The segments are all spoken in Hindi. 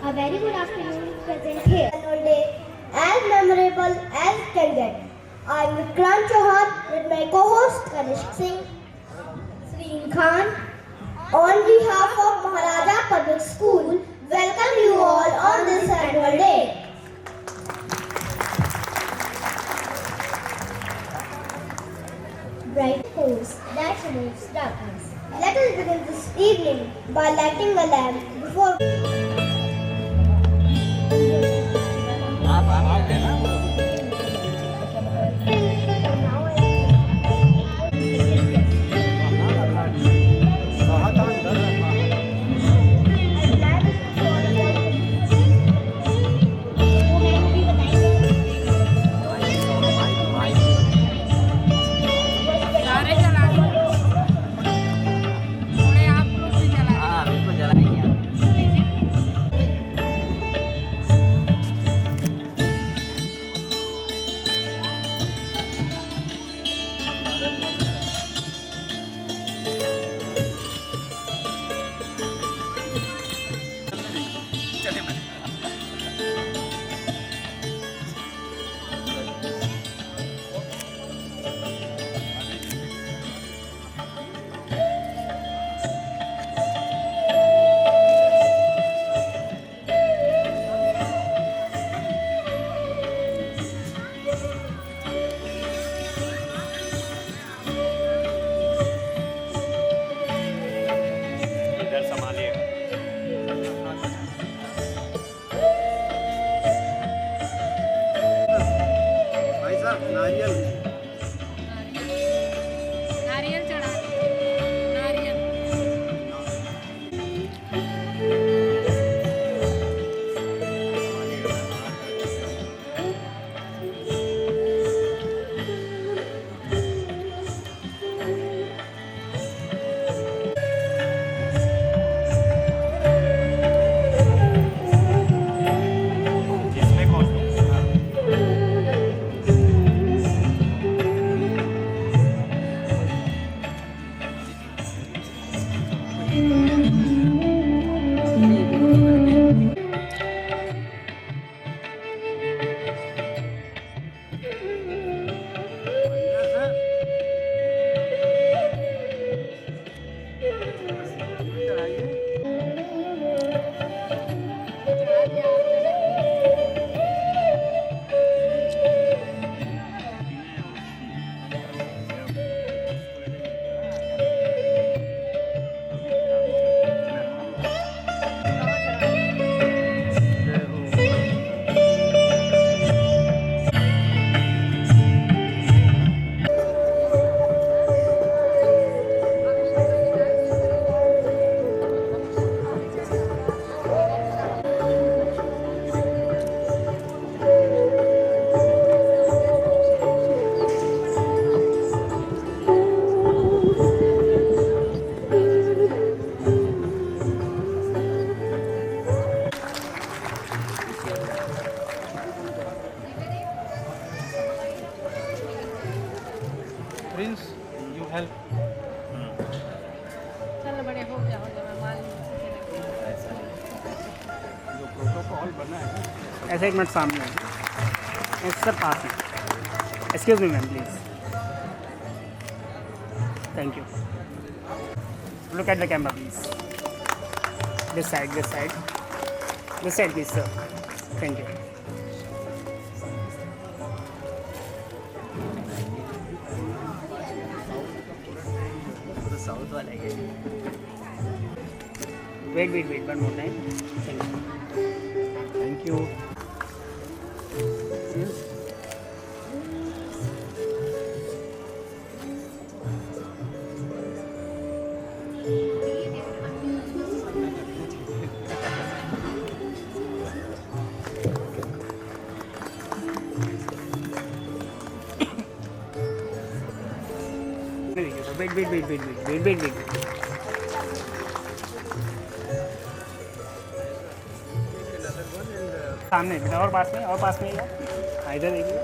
A very good afternoon present here. Annual day as memorable as can get. I am Vikrant Chauhan with my co-host Kanishk Singh, Sreen Khan. On behalf of Maharaja Public School, welcome you all on this annual day. Bright force that removes darkness. Let us begin this evening by lighting a lamp before. नारियल चढ़ा नारियल Prince, you help. चल बड़े हो गया मैं मान जो प्रोटोकॉल बना है ऐसा एक मिनट सामने है सर पास में excuse me ma'am please thank you look at the camera please this side please sir thank you south वाला है wait one more time thank you wait सामने बेटा और पास में इधर देखिए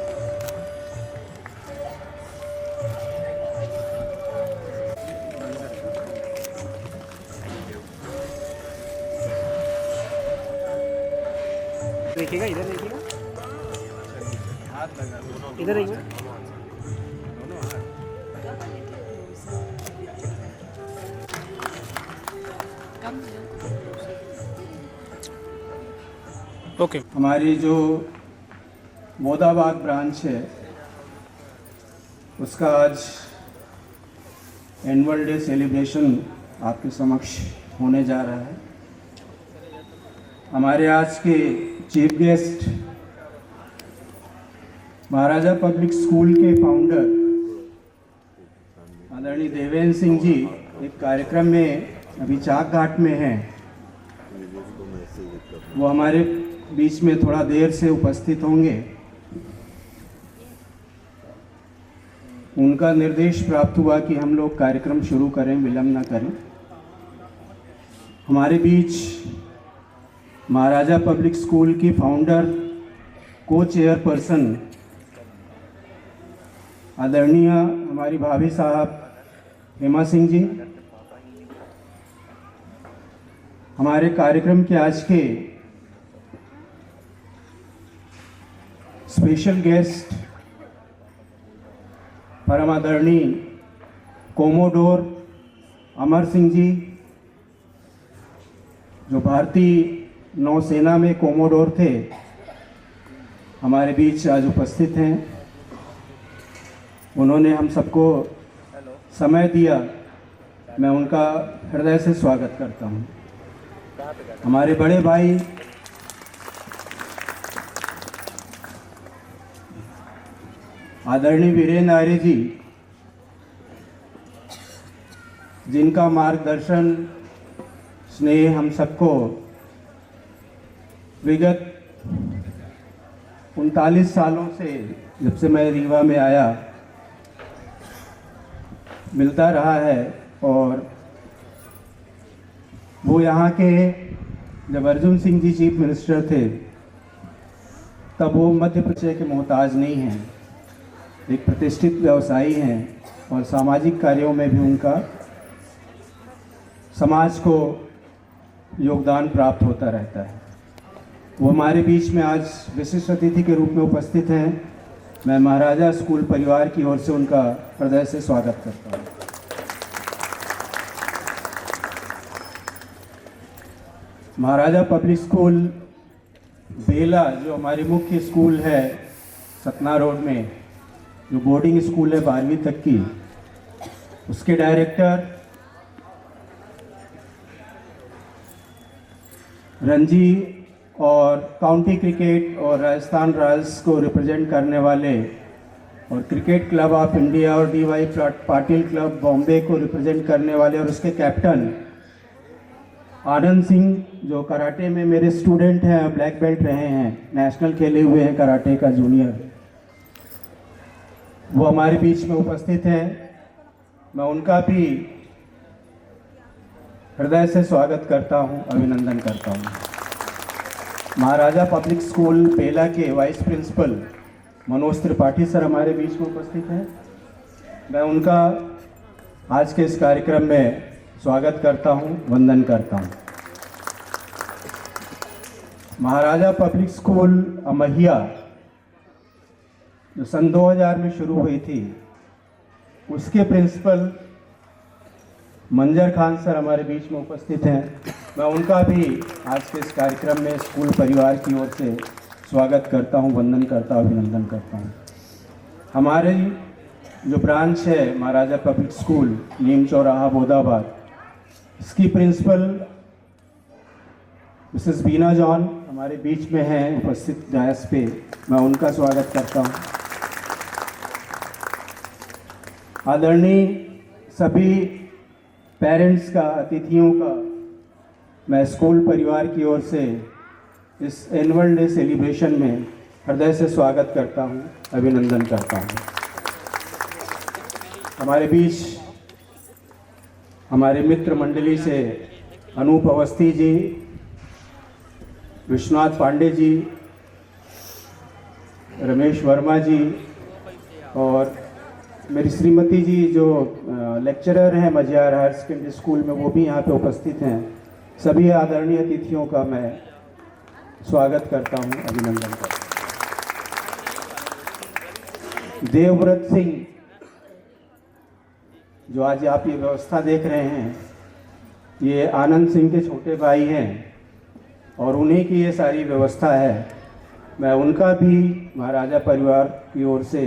देखिएगा, इधर देखिएगा, इधर देखिएगा। ओके। हमारी जो मोदाबाद ब्रांच है उसका आज एनुअल डे सेलिब्रेशन आपके समक्ष होने जा रहा है। हमारे आज के चीफ गेस्ट महाराजा पब्लिक स्कूल के फाउंडर आदरणीय देवेंद्र सिंह जी एक कार्यक्रम में अभी चाक घाट में हैं। वो हमारे बीच में थोड़ा देर से उपस्थित होंगे। उनका निर्देश प्राप्त हुआ कि हम लोग कार्यक्रम शुरू करें, विलंब न करें। हमारे बीच महाराजा पब्लिक स्कूल की फाउंडर को चेयरपर्सन आदरणीय हमारी भाभी साहब हेमा सिंह जी, हमारे कार्यक्रम के आज के स्पेशल गेस्ट परम आदरणीय कोमोडोर अमर सिंह जी, जो भारतीय नौसेना में कोमोडोर थे, हमारे बीच आज उपस्थित हैं। उन्होंने हम सबको समय दिया, मैं उनका हृदय से स्वागत करता हूं। हमारे बड़े भाई आदरणीय वीरेंद्र आर्य जी, जिनका मार्गदर्शन स्नेह हम सबको विगत 39 सालों से, जब से मैं रीवा में आया, मिलता रहा है। और वो यहाँ के जब अर्जुन सिंह जी चीफ मिनिस्टर थे तब वो मध्य प्रदेश के मोहताज नहीं हैं, एक प्रतिष्ठित व्यवसायी हैं और सामाजिक कार्यों में भी उनका समाज को योगदान प्राप्त होता रहता है। वो हमारे बीच में आज विशिष्ट अतिथि के रूप में उपस्थित हैं। मैं महाराजा स्कूल परिवार की ओर से उनका हृदय से स्वागत करता हूँ। महाराजा पब्लिक स्कूल बेला, जो हमारी मुख्य स्कूल है सतना रोड में, जो बोर्डिंग स्कूल है 12वीं तक की, उसके डायरेक्टर रणजी और काउंटी क्रिकेट और राजस्थान रॉयल्स को रिप्रेजेंट करने वाले और क्रिकेट क्लब ऑफ इंडिया और डीवाई पाटिल क्लब बॉम्बे को रिप्रेजेंट करने वाले और उसके कैप्टन आनंद सिंह, जो कराटे में मेरे स्टूडेंट हैं, ब्लैक बेल्ट रहे हैं, नेशनल खेले हुए हैं कराटे का जूनियर, वो हमारे बीच में उपस्थित हैं। मैं उनका भी हृदय से स्वागत करता हूं, अभिनंदन करता हूं। महाराजा पब्लिक स्कूल बेला के vice principal Manoj Tripathi sir हमारे बीच में उपस्थित हैं। मैं उनका आज के इस कार्यक्रम में स्वागत करता हूं, वंदन करता हूं। महाराजा पब्लिक स्कूल अमहिया, जो सन 2000 में शुरू हुई थी, उसके प्रिंसिपल मंजर खान सर हमारे बीच में उपस्थित हैं। मैं उनका भी आज के इस कार्यक्रम में स्कूल परिवार की ओर से स्वागत करता हूं, वंदन करता हूं, अभिनंदन करता हूं। हमारी जो ब्रांच है महाराजा पब्लिक स्कूल नीम चौराहा बोदाबाद, इसकी प्रिंसिपल मिसेस बीना जॉन हमारे बीच में हैं उपस्थित डायस पे, मैं उनका स्वागत करता हूं। आदरणीय सभी पेरेंट्स का, अतिथियों का मैं स्कूल परिवार की ओर से इस एनुअल डे सेलिब्रेशन में हृदय से स्वागत करता हूं, अभिनंदन करता हूं। हमारे बीच हमारे मित्र मंडली से अनूप अवस्थी जी, विश्वनाथ पांडे जी, रमेश वर्मा जी और मेरी श्रीमती जी जो लेक्चरर हैं मजियार हायर सेकेंडरी स्कूल में, वो भी यहाँ पे उपस्थित हैं। सभी आदरणीय अतिथियों का मैं स्वागत करता हूँ, अभिनंदन करता हूँ। देवव्रत सिंह, जो आज आप ये व्यवस्था देख रहे हैं, ये आनंद सिंह के छोटे भाई हैं और उन्हीं की ये सारी व्यवस्था है। मैं उनका भी महाराजा परिवार की ओर से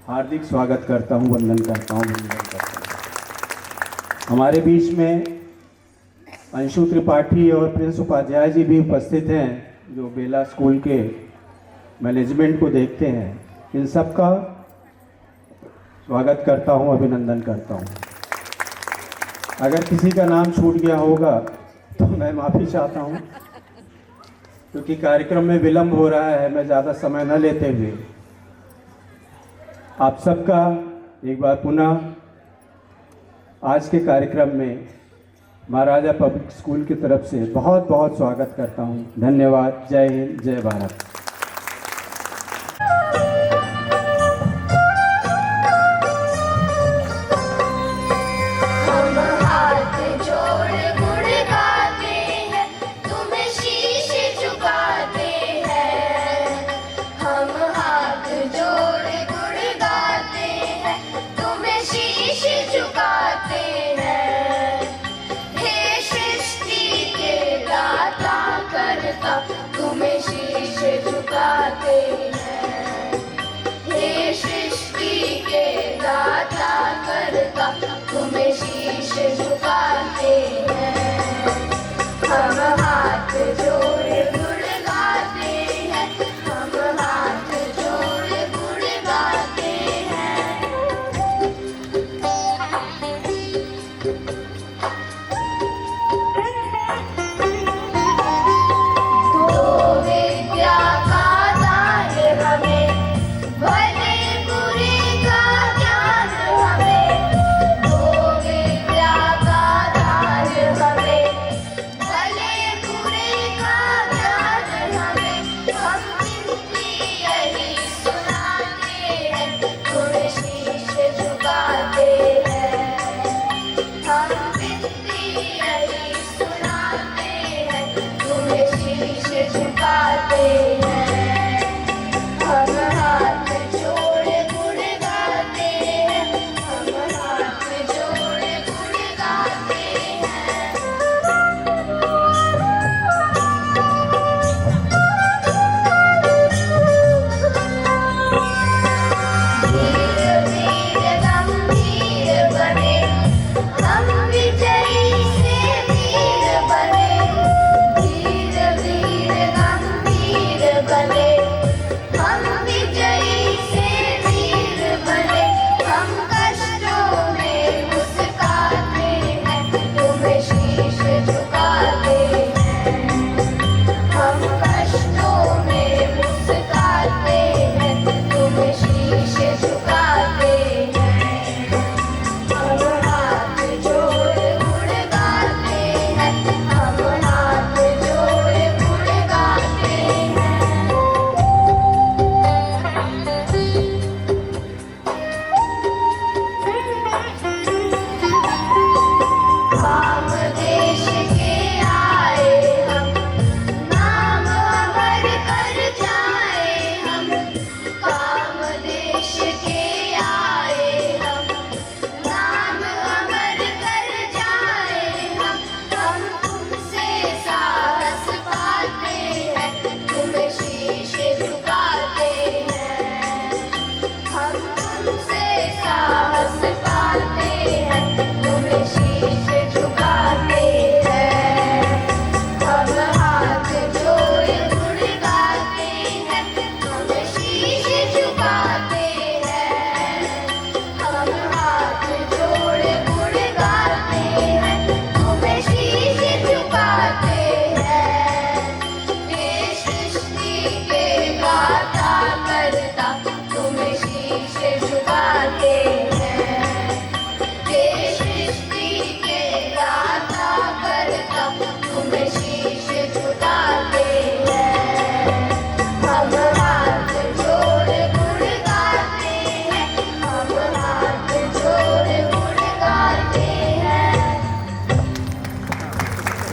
हार्दिक स्वागत करता हूँ, वंदन करता हूँ, अभिनंदन करता हूँ। हमारे बीच में अंशु त्रिपाठी और प्रिंस उपाध्याय जी भी उपस्थित हैं, जो बेला स्कूल के मैनेजमेंट को देखते हैं। इन सब का स्वागत करता हूँ, अभिनंदन करता हूँ। अगर किसी का नाम छूट गया होगा तो मैं माफ़ी चाहता हूँ, क्योंकि कार्यक्रम में विलंब हो रहा है। मैं ज़्यादा समय न लेते हुए आप सबका एक बार पुनः आज के कार्यक्रम में महाराजा पब्लिक स्कूल की तरफ से बहुत बहुत स्वागत करता हूँ। धन्यवाद। जय हिंद, जय भारत। तुम्हें शीश झुकाते हैं, हे सृष्टि के दाता करता तुम्हें शीश झुकाते हैं। हम हाथ जोड़े गुण गाते हैं, हम हाथ जोड़े गुण गाते हैं।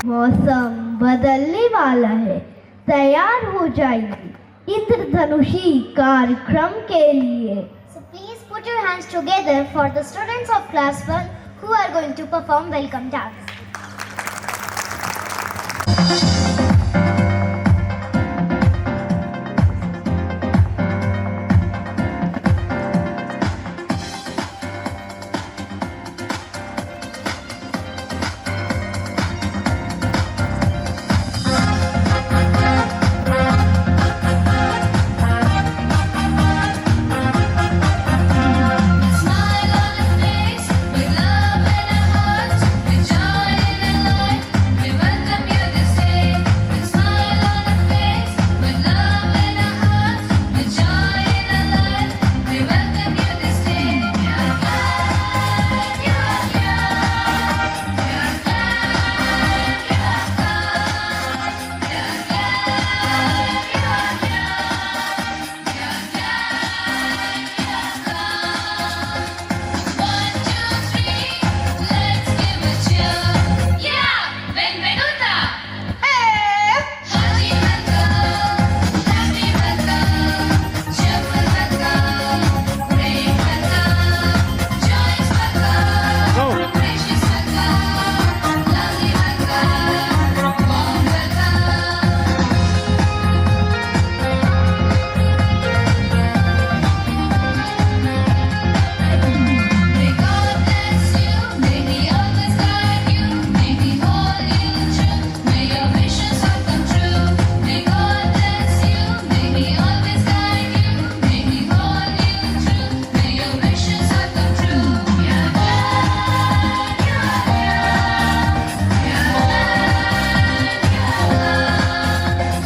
मौसम बदलने वाला है, तैयार हो जाइए इंद्रधनुषी कार्यक्रम के लिए। So please put your hands together for the students of class 1 who are going to perform welcome dance. Smile on your face with love in our hearts, with joy in our life. We welcome you this day. With smile on your face with love in our hearts, with joy in our life. We welcome you this day. We are glad you are here. We are glad you are come. We are glad you are here. We are glad you are come. 1, 2, 3, let's give a cheer. Yeah, benvenuta. Hearty welcome, happy welcome, cheerful welcome, brave welcome, joyous welcome, gracious welcome, lovely welcome, warm welcome. May God bless you, may He always guide you, may He hold you true, may your wishes all come true. May God bless you, may He always guide you, may He hold you true, may your wishes all come true. We are glad you are here. We are glad you are come.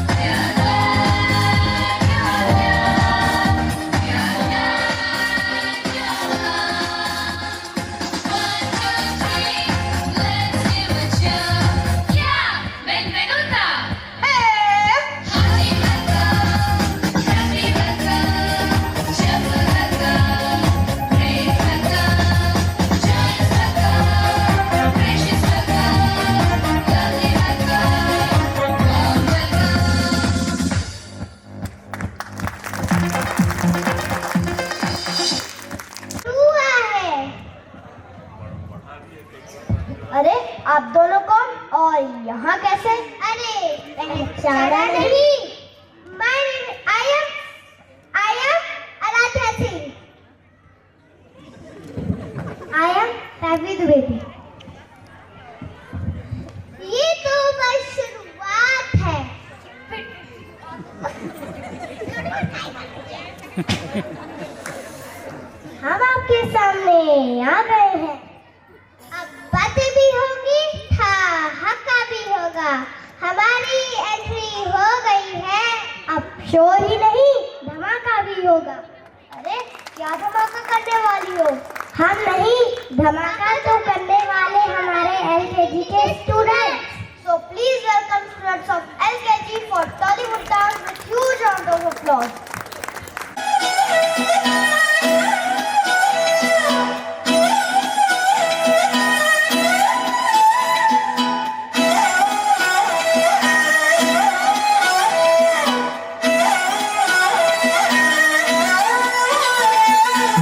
We are glad you are here. We are glad you are come. 1, 2, 3, let's give a cheer. Yeah, benvenuta. Hearty welcome, happy welcome, cheerful welcome, brave welcome, joyous welcome, gracious welcome, lovely welcome, warm welcome. हुआ है। अरे आप दोनों कौन और यहाँ कैसे? अरे पहचाना नहीं। I am Aaradhya Singh. I am Raghavi Dwivedi. ये तो बस शुरुआत है। हम आपके सामने आ गए हैं। अब बातें भी होगी, ठहाका भी होगा। हमारी एंट्री हो गई है, अब शोर ही नहीं धमाका भी होगा। अरे क्या धमाका करने वाली हो? हम नहीं, धमाका तो करने वाले हमारे LKG के students. So please welcome students of LKG for Tollywood dance with huge round of applause.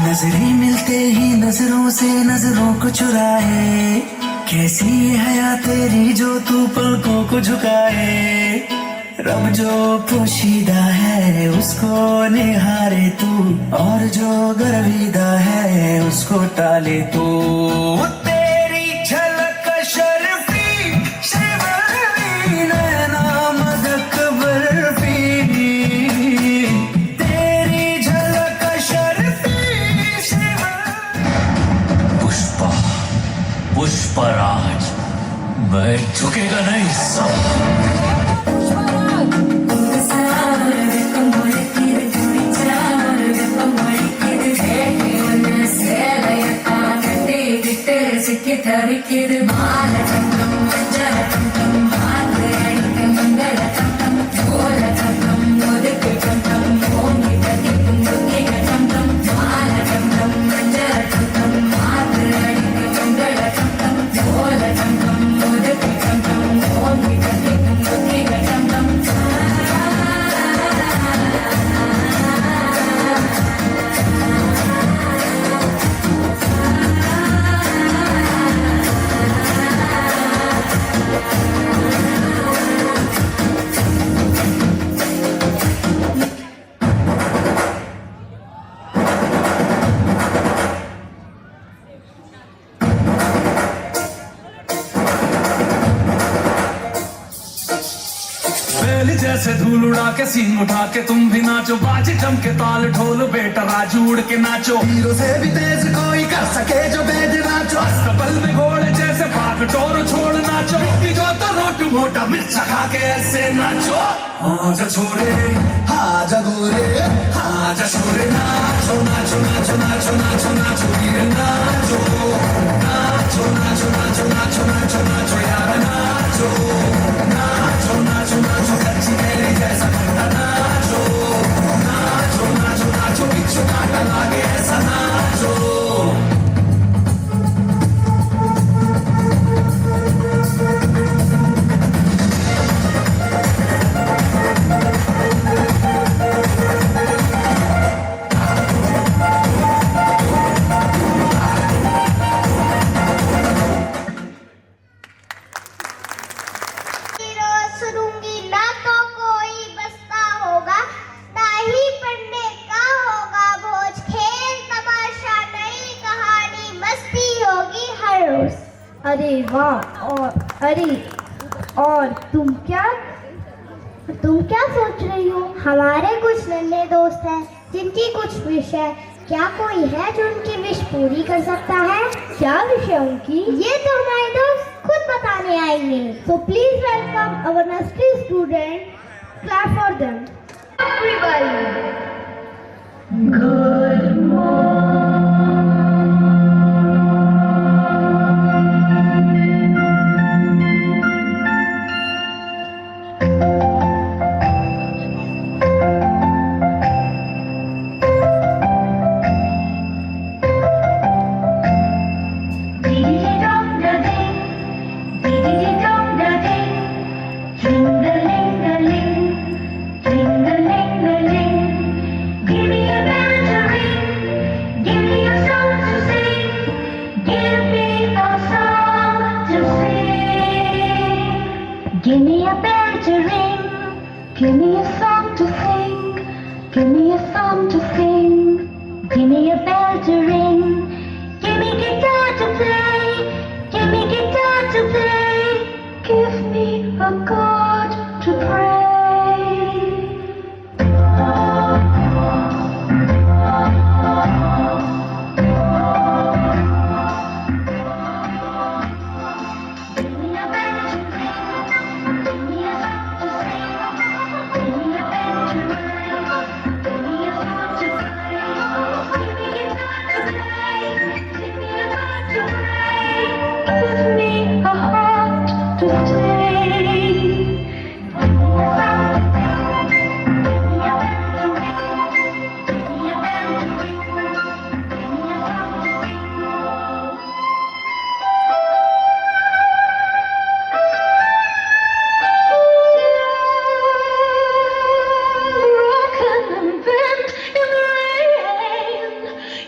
नजरें मिलते ही नजरों से नजरों को चुराए, कैसी हया तेरी जो तू पलकों को झुकाए। रब जो पोशीदा है उसको निहारे तू, और जो गर्विदा है उसको टाले तू। तेरी झलक शर्फी शर्फी नैना मदक बर्फी, तेरी झलक शर्फी पुष्पा पुष्पराज, मैं झुकेगा नहीं सब। चली जैसे धूल उड़ा के सीन उठा के तुम भी नाचो बाजे जम के ताल ढोल बेटा राजू उड़ के नाचो हीरो से भी तेज कोई कर सके जो बेद नाचो कपल में घोड़े जैसे भाग टोर छोड़ नाचो रोटी जो तो रोट मोटा मिर्चा खा के ऐसे नाचो आजा छोरे आजा गोरे आजा छोरे नाचो नाचो नाचो नाचो नाचो नाचो वीर नाचो नाचो नाचो नाचो नाचो नाचो नाचो यार नाचो नाचो नाचो नाचो कच्ची मेरे जैसा करता नाचो नाचो नाचो नाचो बिच्छू काटा लागे ऐसा नाचो सुनूंगी ना तो कोई बसता होगा, ना ही पढ़ने का होगा भोज, खेल तमाशा नई कहानी मस्ती होगी हर रोज। अरे वाह! और तुम क्या सोच रही हो? हमारे कुछ नन्हे दोस्त हैं जिनकी कुछ विश है। क्या कोई है जो उनकी विश पूरी कर सकता है? क्या विषय उनकी? ये तो हमारे दोस्त खुद बताने आएंगे। So please welcome our nursery student. Clap for them. Everybody. Give me a bell to ring, give me a song to sing, give me a song to sing, give me a bell to ring, give me guitar to play, give me guitar to play, give me a God to pray.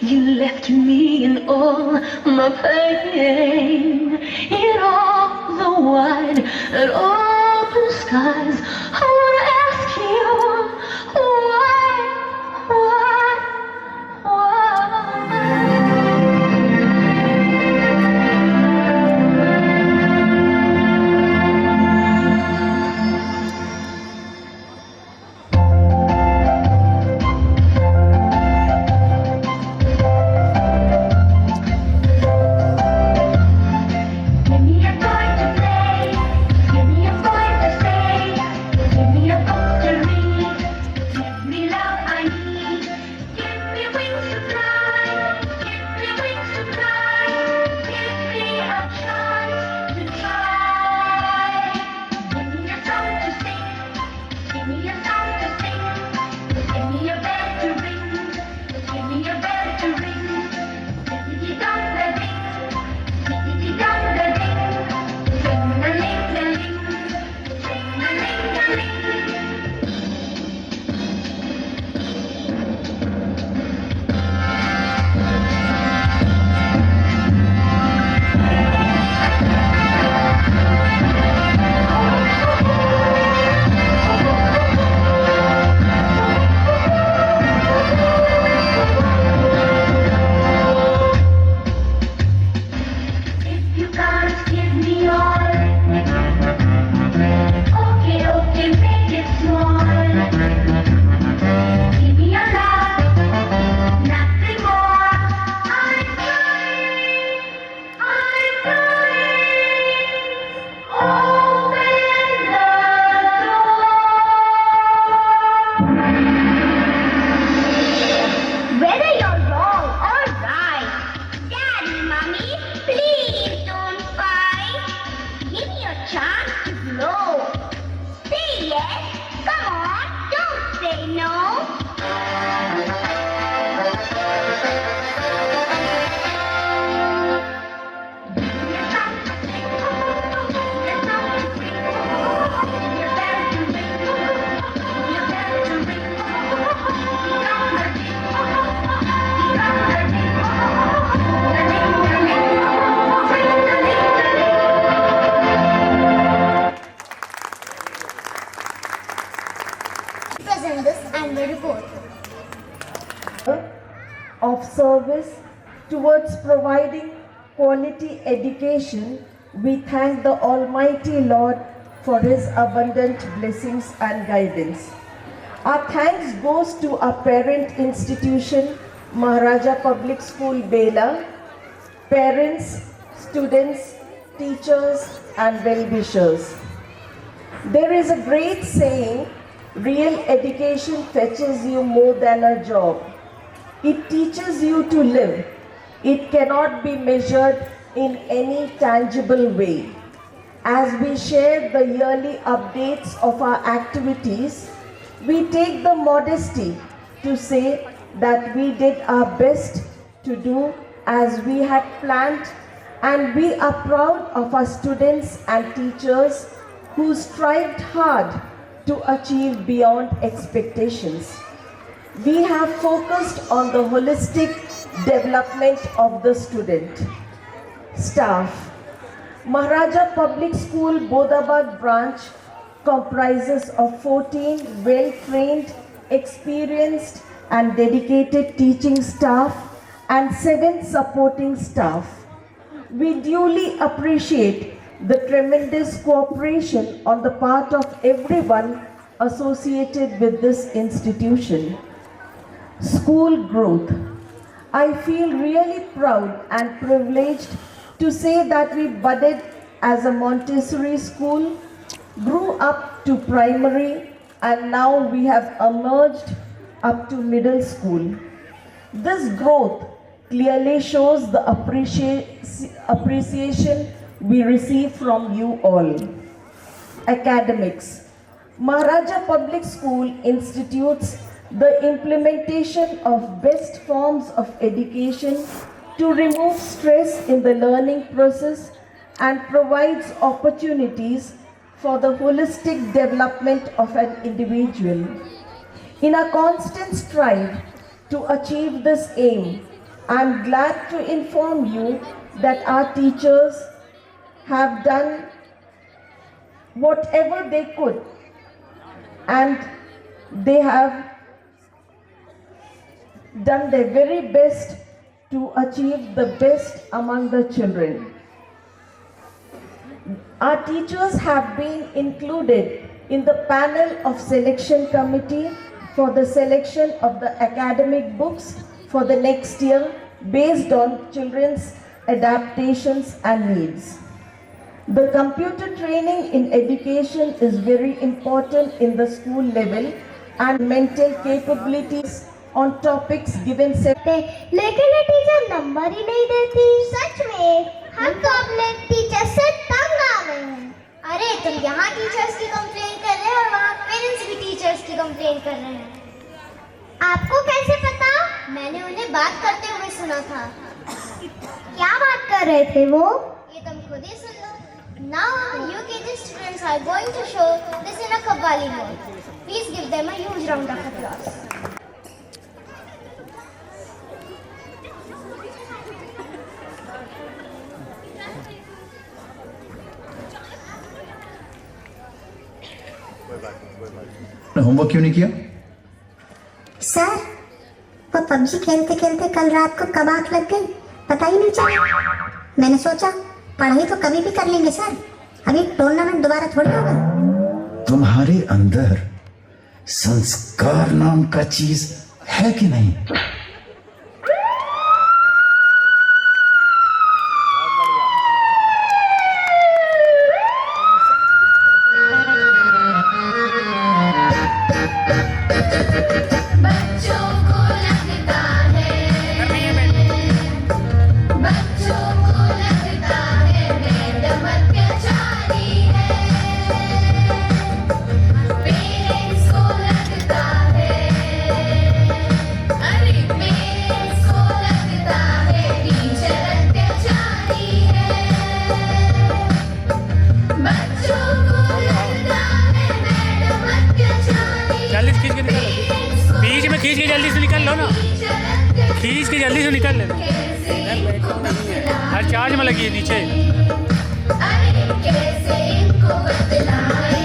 You left me in all my pain, in all the wide and open skies. I wanna ask you why? Give me a boy to play, give me a boy to stay, give of service towards providing quality education, we thank the Almighty Lord for His abundant blessings and guidance. Our thanks goes to our parent institution, Maharaja Public School, Bela, parents, students, teachers and well-wishers. There is a great saying, real education fetches you more than a job. It teaches you to live. It cannot be measured in any tangible way. As we share the yearly updates of our activities, we take the modesty to say that we did our best to do as we had planned, and we are proud of our students and teachers who strived hard to achieve beyond expectations. We have focused on the holistic development of the student. Staff. Maharaja Public School, Bodhabag branch comprises of 14 well-trained, experienced and dedicated teaching staff and 7 supporting staff. We duly appreciate the tremendous cooperation on the part of everyone associated with this institution. School growth. I feel really proud and privileged to say that we budded as a Montessori school, grew up to primary, and now we have emerged up to middle school. This growth clearly shows the appreciation we receive from you all. Academics. Maharaja Public School institutes the implementation of best forms of education to remove stress in the learning process and provides opportunities for the holistic development of an individual. In a constant strive to achieve this aim, I am glad to inform you that our teachers have done whatever they could, and they have done their very best to achieve the best among the children. Our teachers have been included in the panel of selection committee for the selection of the academic books for the next year based on children's adaptations and needs. The computer training in education is very important in the school level, and mental capabilities on topics given लेकिन ये टीचर नंबर ही नहीं देती। सच में हम तो अपने टीचर से तंग आ गए हैं। अरे तुम यहाँ टीचर्स की कंप्लेन कर रहे हो और वहाँ पेरेंट्स भी टीचर्स की कंप्लेन कर रहे हैं। आपको कैसे पता? मैंने उन्हें बात करते हुए सुना था। क्या बात कर रहे थे वो? ये तुम खुद ही सुन लो। Now UKG students are going to show this in a Qawwali mode. Please give them a huge round of applause. Homework क्यों नहीं किया? सर, वो पबजी खेलते खेलते कल रात को कब आंख लग गई पता ही नहीं चला। मैंने सोचा पढ़ाई तो कभी भी कर लेंगे सर, अभी टूर्नामेंट दोबारा थोड़ी होगा। तुम्हारे अंदर संस्कार नाम का चीज है कि नहीं? खींच के जल्दी से निकल लो ना, खींच के जल्दी से निकल लेना। हर चार्ज में लगी है नीचे। कैसे इनको बतलाए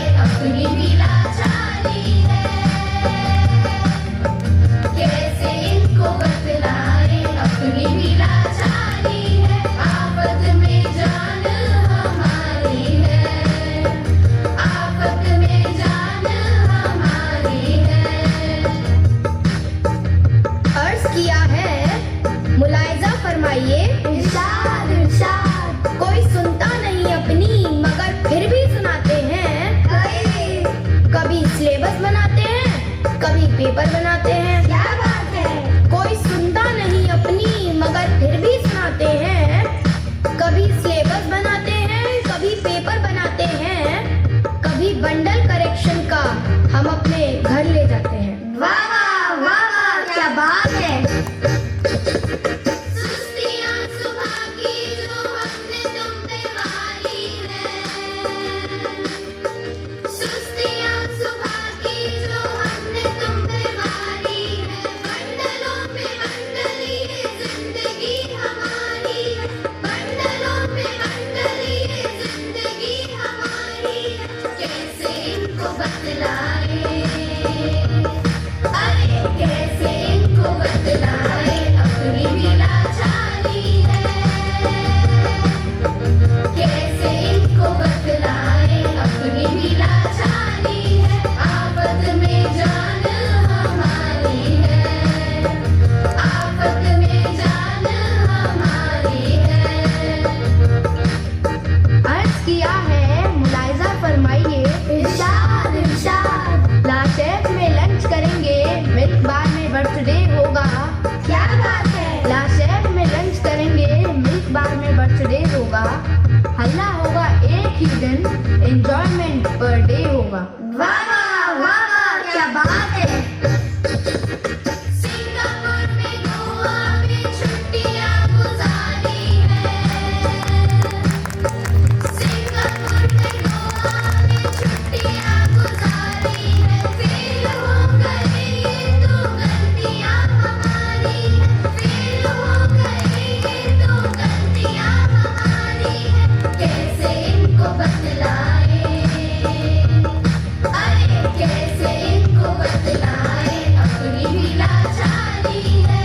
पेपर बनाते हैं। क्या बात है। कोई सुनता नहीं अपनी मगर फिर भी सुनाते हैं। कभी सिलेबस बनाते हैं, कभी पेपर बनाते हैं, कभी बंडल करेक्शन का हम अपने घर ले जाते हैं। वाह वाह वाह वाह, क्या बात है। सुस्तियाँ सुबह की जो हमने तुम पे मारी है, सुस्तियाँ सुबह की जो हमने तुम पे मारी है, बंडलों पे बंडली ये जिंदगी हमारी है, बंडलों पे बंडली ये जिंदगी हमारी है, कैसे इनको बतलाए, अरे कैसे इनको बतलाए, अपनी भी लाचारी है, कैसे इनको बतलाए, अपनी भी लाचारी है, आफत में जान हमारी है, आफत में जान हमारी है। अर्ज किया है मुलायजा फरमाइए। इरशाद इरशाद, लाशेफ में लंच करेंगे, मिल्क बार में बर्थडे होगा। क्या बात है। लाशेफ में लंच करेंगे, मिल्क बार में बर्थडे होगा। हल्ला होगा एक ही दिन, एंजॉयमेंट पर डे होगा। वाह वाह वाह वाह, क्या बात है। सिंगापुर में गोवा में छुट्टियां गुजारी है, सिंगापुर में गोवा में छुट्टियां गुजारी है, फेल हो गए ये तो गलतियां हमारी है, फेल हो गए ये तो गलतियां हमारी है, कैसे इनको बतलाए, अरे कैसे इनको बतलाए, अपनी भी लाचारी है,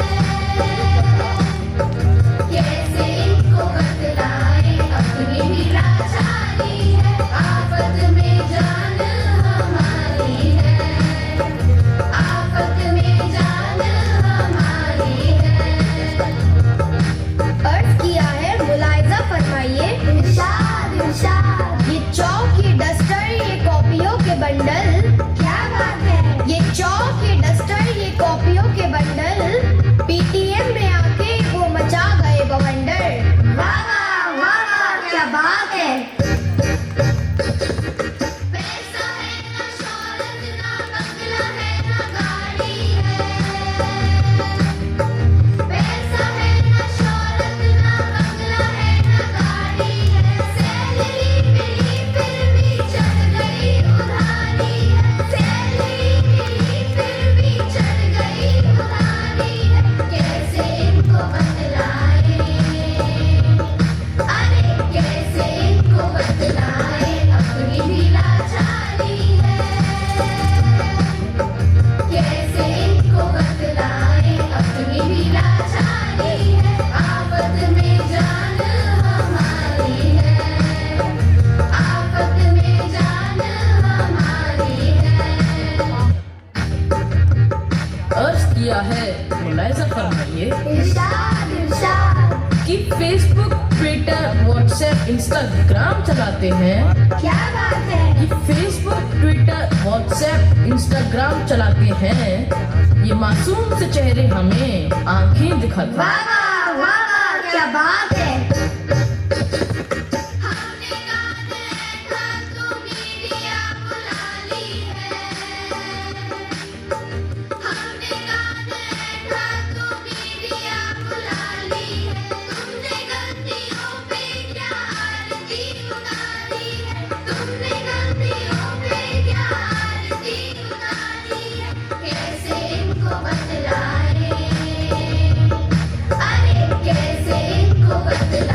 कैसे इनको बतलाए, अपनी भी लाचारी है, आफत में जान हमारी है, आफत में जान हमारी है। अर्ज किया है मुलायजा फरमाइए। इरशाद इरशाद, ये चौक, ये डस्टर, ये कॉपियों के बंडल। क्या बात है। ये चौक, ये डस्टर, ये कॉपियों के बंडल, पीटीएम में आके वो मचा गए बवंडर। वाह वाह वाह वाह, क्या बात है। पैसा है ना शौहरत ना बंगला है ना गाड़ी है, पैसा है ना शौहरत ना बंगला है ना गाड़ी है, सैलरी मिली फिर भी चढ़ गई उधारी है, सैलरी मिली फिर भी चढ़ गई उधारी है, कैसे इनको बतलाए, अरे कैसे इनको बतलाए, अपनी भी लाचारी है, कैसे इनको बतलाए, अपनी भी लाचारी है, आफत में जान हमारी है, आफत में जान हमारी है। अर्ज किया है मुलायजा फरमाइए इरशाद इरशाद, कि फेसबुक, ट्विटर, व्हाट्सएप, इंस्टाग्राम चलाते हैं। क्या बात है। कि फेसबुक, ट्विटर, व्हाट्सएप, इंस्टाग्राम चलाते हैं, ये मासूम से चेहरे हमें आंखें दिखाते वाह हैं। वाह वाह वाह, क्या बात है। कैसे इनको बतलाए, अरे कैसे इनको बतलाए।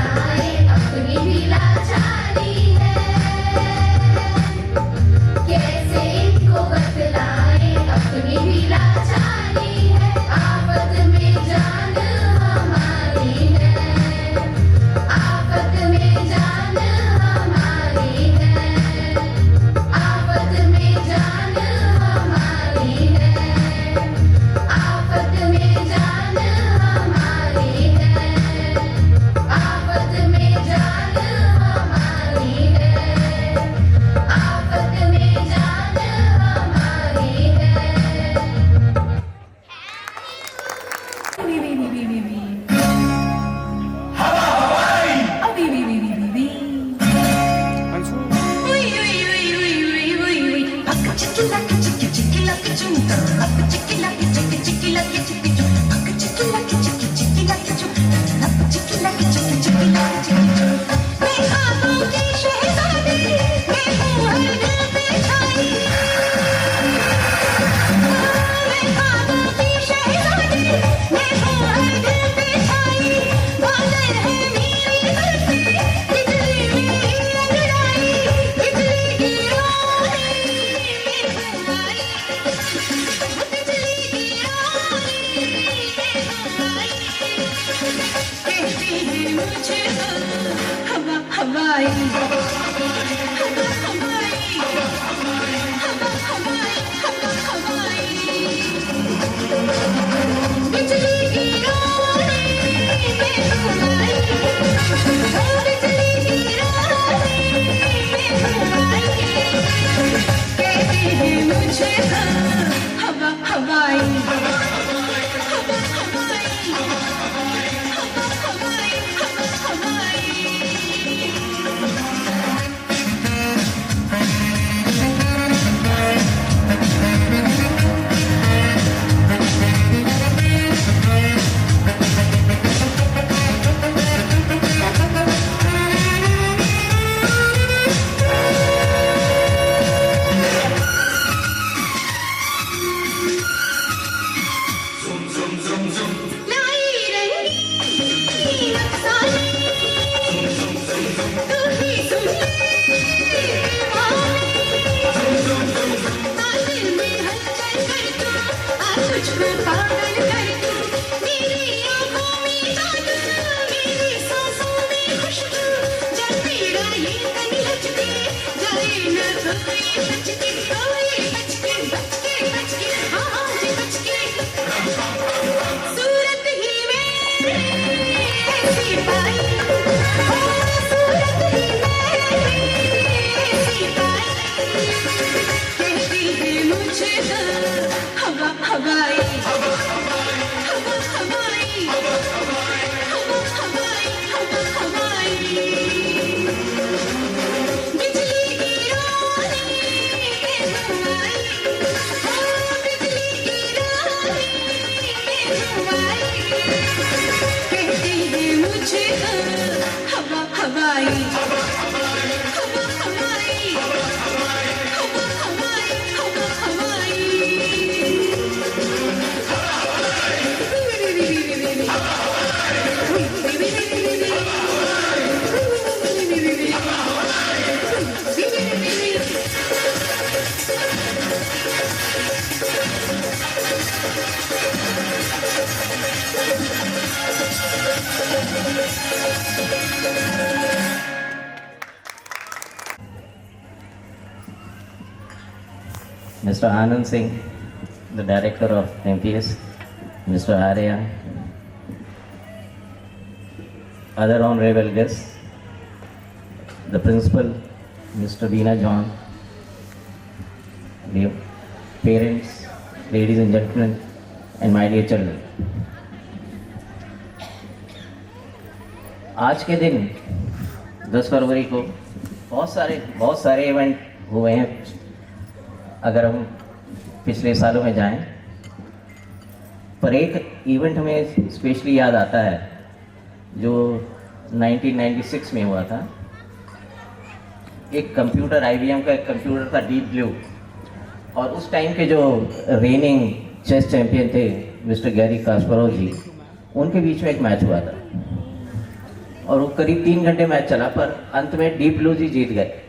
Mr. Anand Singh, the director of MPS, Mr. Arya, other honorable guests, the principal, Mr. Veena John, dear parents, ladies and gentlemen, and my dear children. आज के दिन 10 फरवरी को बहुत सारे इवेंट हुए हैं। अगर हम पिछले सालों में जाएं, पर एक इवेंट हमें स्पेशली याद आता है जो 1996 में हुआ था। एक कंप्यूटर, IBM का एक कंप्यूटर था डीप ब्लू, और उस टाइम के जो रेनिंग चेस चैंपियन थे मिस्टर गैरी कास्परोव जी, उनके बीच में एक मैच हुआ था और वो करीब 3 घंटे मैच चला, पर अंत में डीप ब्लू जी जीत गए,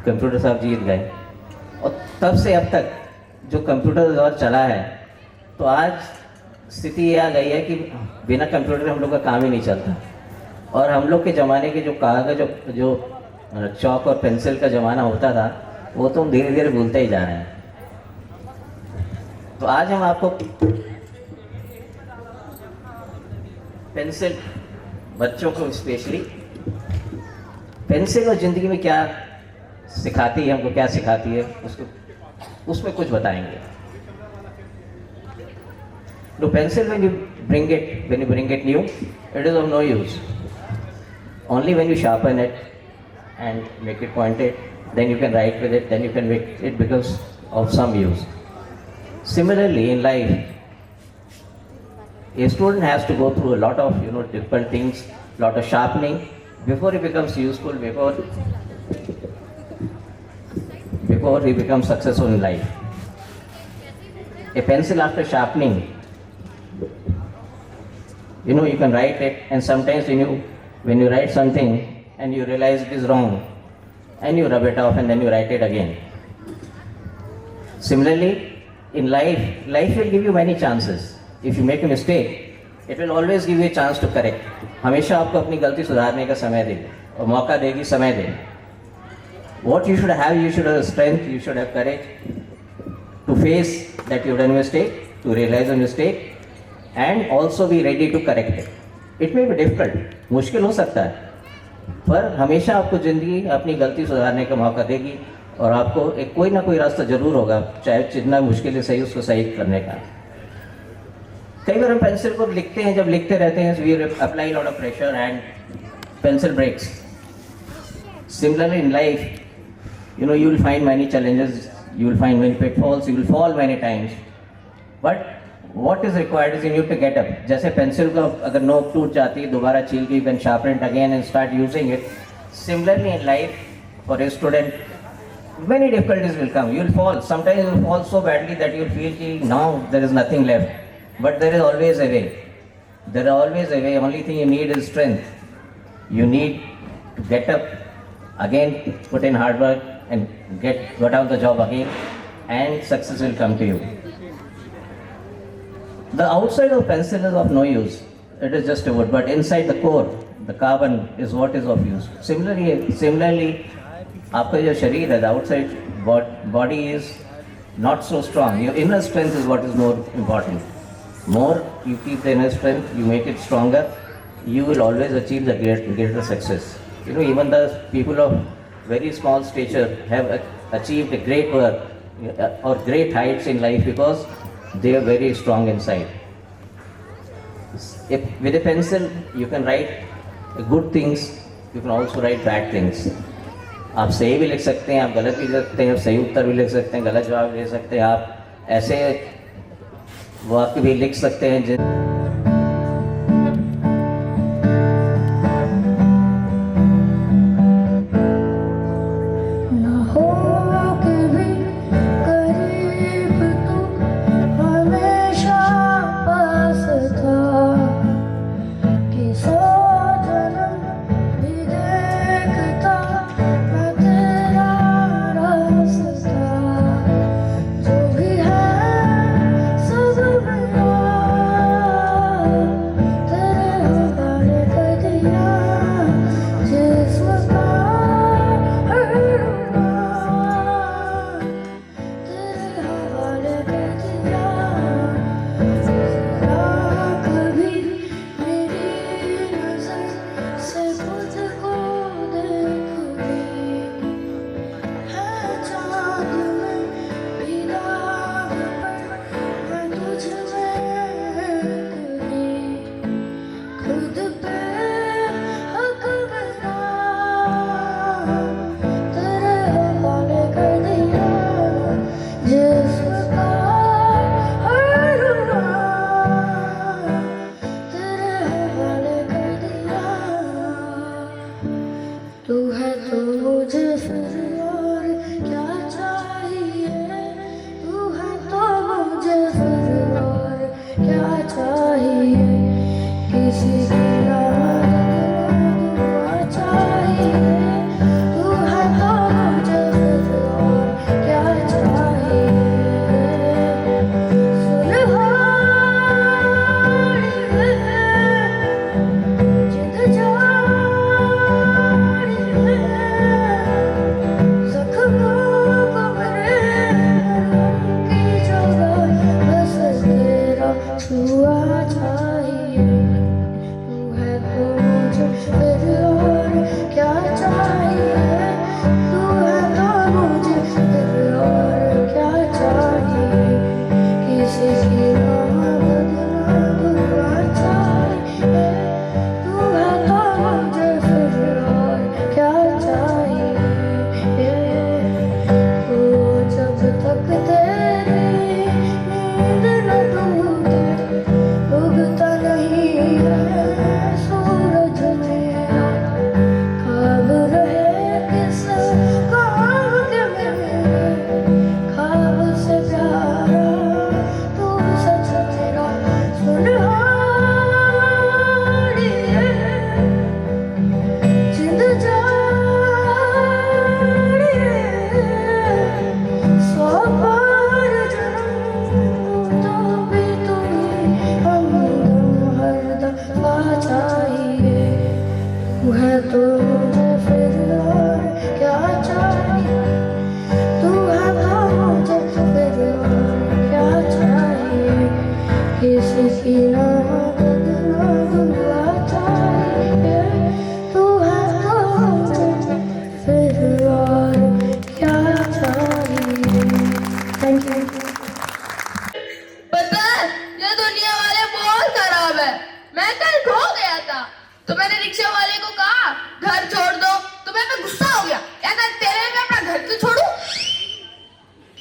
कंप्यूटर साहब जीत गए। और तब से अब तक जो कंप्यूटर दौर चला है, तो आज स्थिति ये आ गई है कि बिना कंप्यूटर हम लोग का काम ही नहीं चलता। और हम लोग के ज़माने के जो कागज़ जो चौक और पेंसिल का ज़माना होता था, वो तो हम धीरे धीरे भूलते ही जा रहे हैं। तो आज हम आपको पेंसिल, बच्चों को स्पेशली पेंसिल और ज़िंदगी में क्या सिखाती है, हमको क्या सिखाती है, उसमें कुछ बताएंगे। The pencil, when you bring it new, it is of no use. Only when you sharpen it and make it pointed, then you can write with it, then you can make it becomes of some use. Similarly, in life, a student has to go through a lot of difficult things, lot of sharpening before he becomes useful, before he becomes successful in life. A pencil after sharpening, you can write it, and sometimes when you write something and you realize it is wrong, and you rub it off and then you write it again. Similarly, in life will give you many chances. If you make a mistake, it will always give you a chance to correct. हमेशा आपको अपनी गलती सुधारने का समय देगी और मौका देगी, समय देगी. What you should have strength, you should have courage to face that you've done a mistake, to realize a mistake, and also be ready to correct it. It may be difficult, मुश्किल हो सकता है, पर हमेशा आपको ज़िंदगी अपनी गलती सुधारने का मौका देगी और आपको एक कोई ना कोई रास्ता जरूर होगा, चाहे जितना मुश्किल है सही उसको सही करने का. कई बार हम पेंसिल को लिखते हैं, जब लिखते रहते हैं we apply a lot of pressure and pencil breaks. Similarly in life, you will find many challenges, you will find many pitfalls, you will fall many times, but what is required is you need to get up. जैसे पेंसिल का अगर नोक टूट जाती है, दोबारा छील के you can sharpen it again and start using it. Similarly in life, for a student, many difficulties will come. You will fall. Sometimes you will fall so badly that you will feel that now there is nothing left. But there is always a way. There is always a way. Only thing you need is strength. You need to get up again, put in hard work, and get out the job again, and success will come to you. The outside of pencil is of no use. It is just a wood, but inside the core, the carbon is what is of use. Similarly, आपका जो शरीर है, the outside body is not so strong. Your inner strength is what is more important. More you keep the inner strength, you make it stronger, you will always achieve the greater success. Even the people of very small stature have achieved a great work or great heights in life because they are very strong inside. With a pencil, you can write good things, you can also write bad things. आप सही भी लिख सकते हैं, आप गलत भी लिख सकते हैं, आप सही उत्तर भी लिख सकते हैं, गलत जवाब दे सकते हैं, आप ऐसे वाक्य भी लिख सकते हैं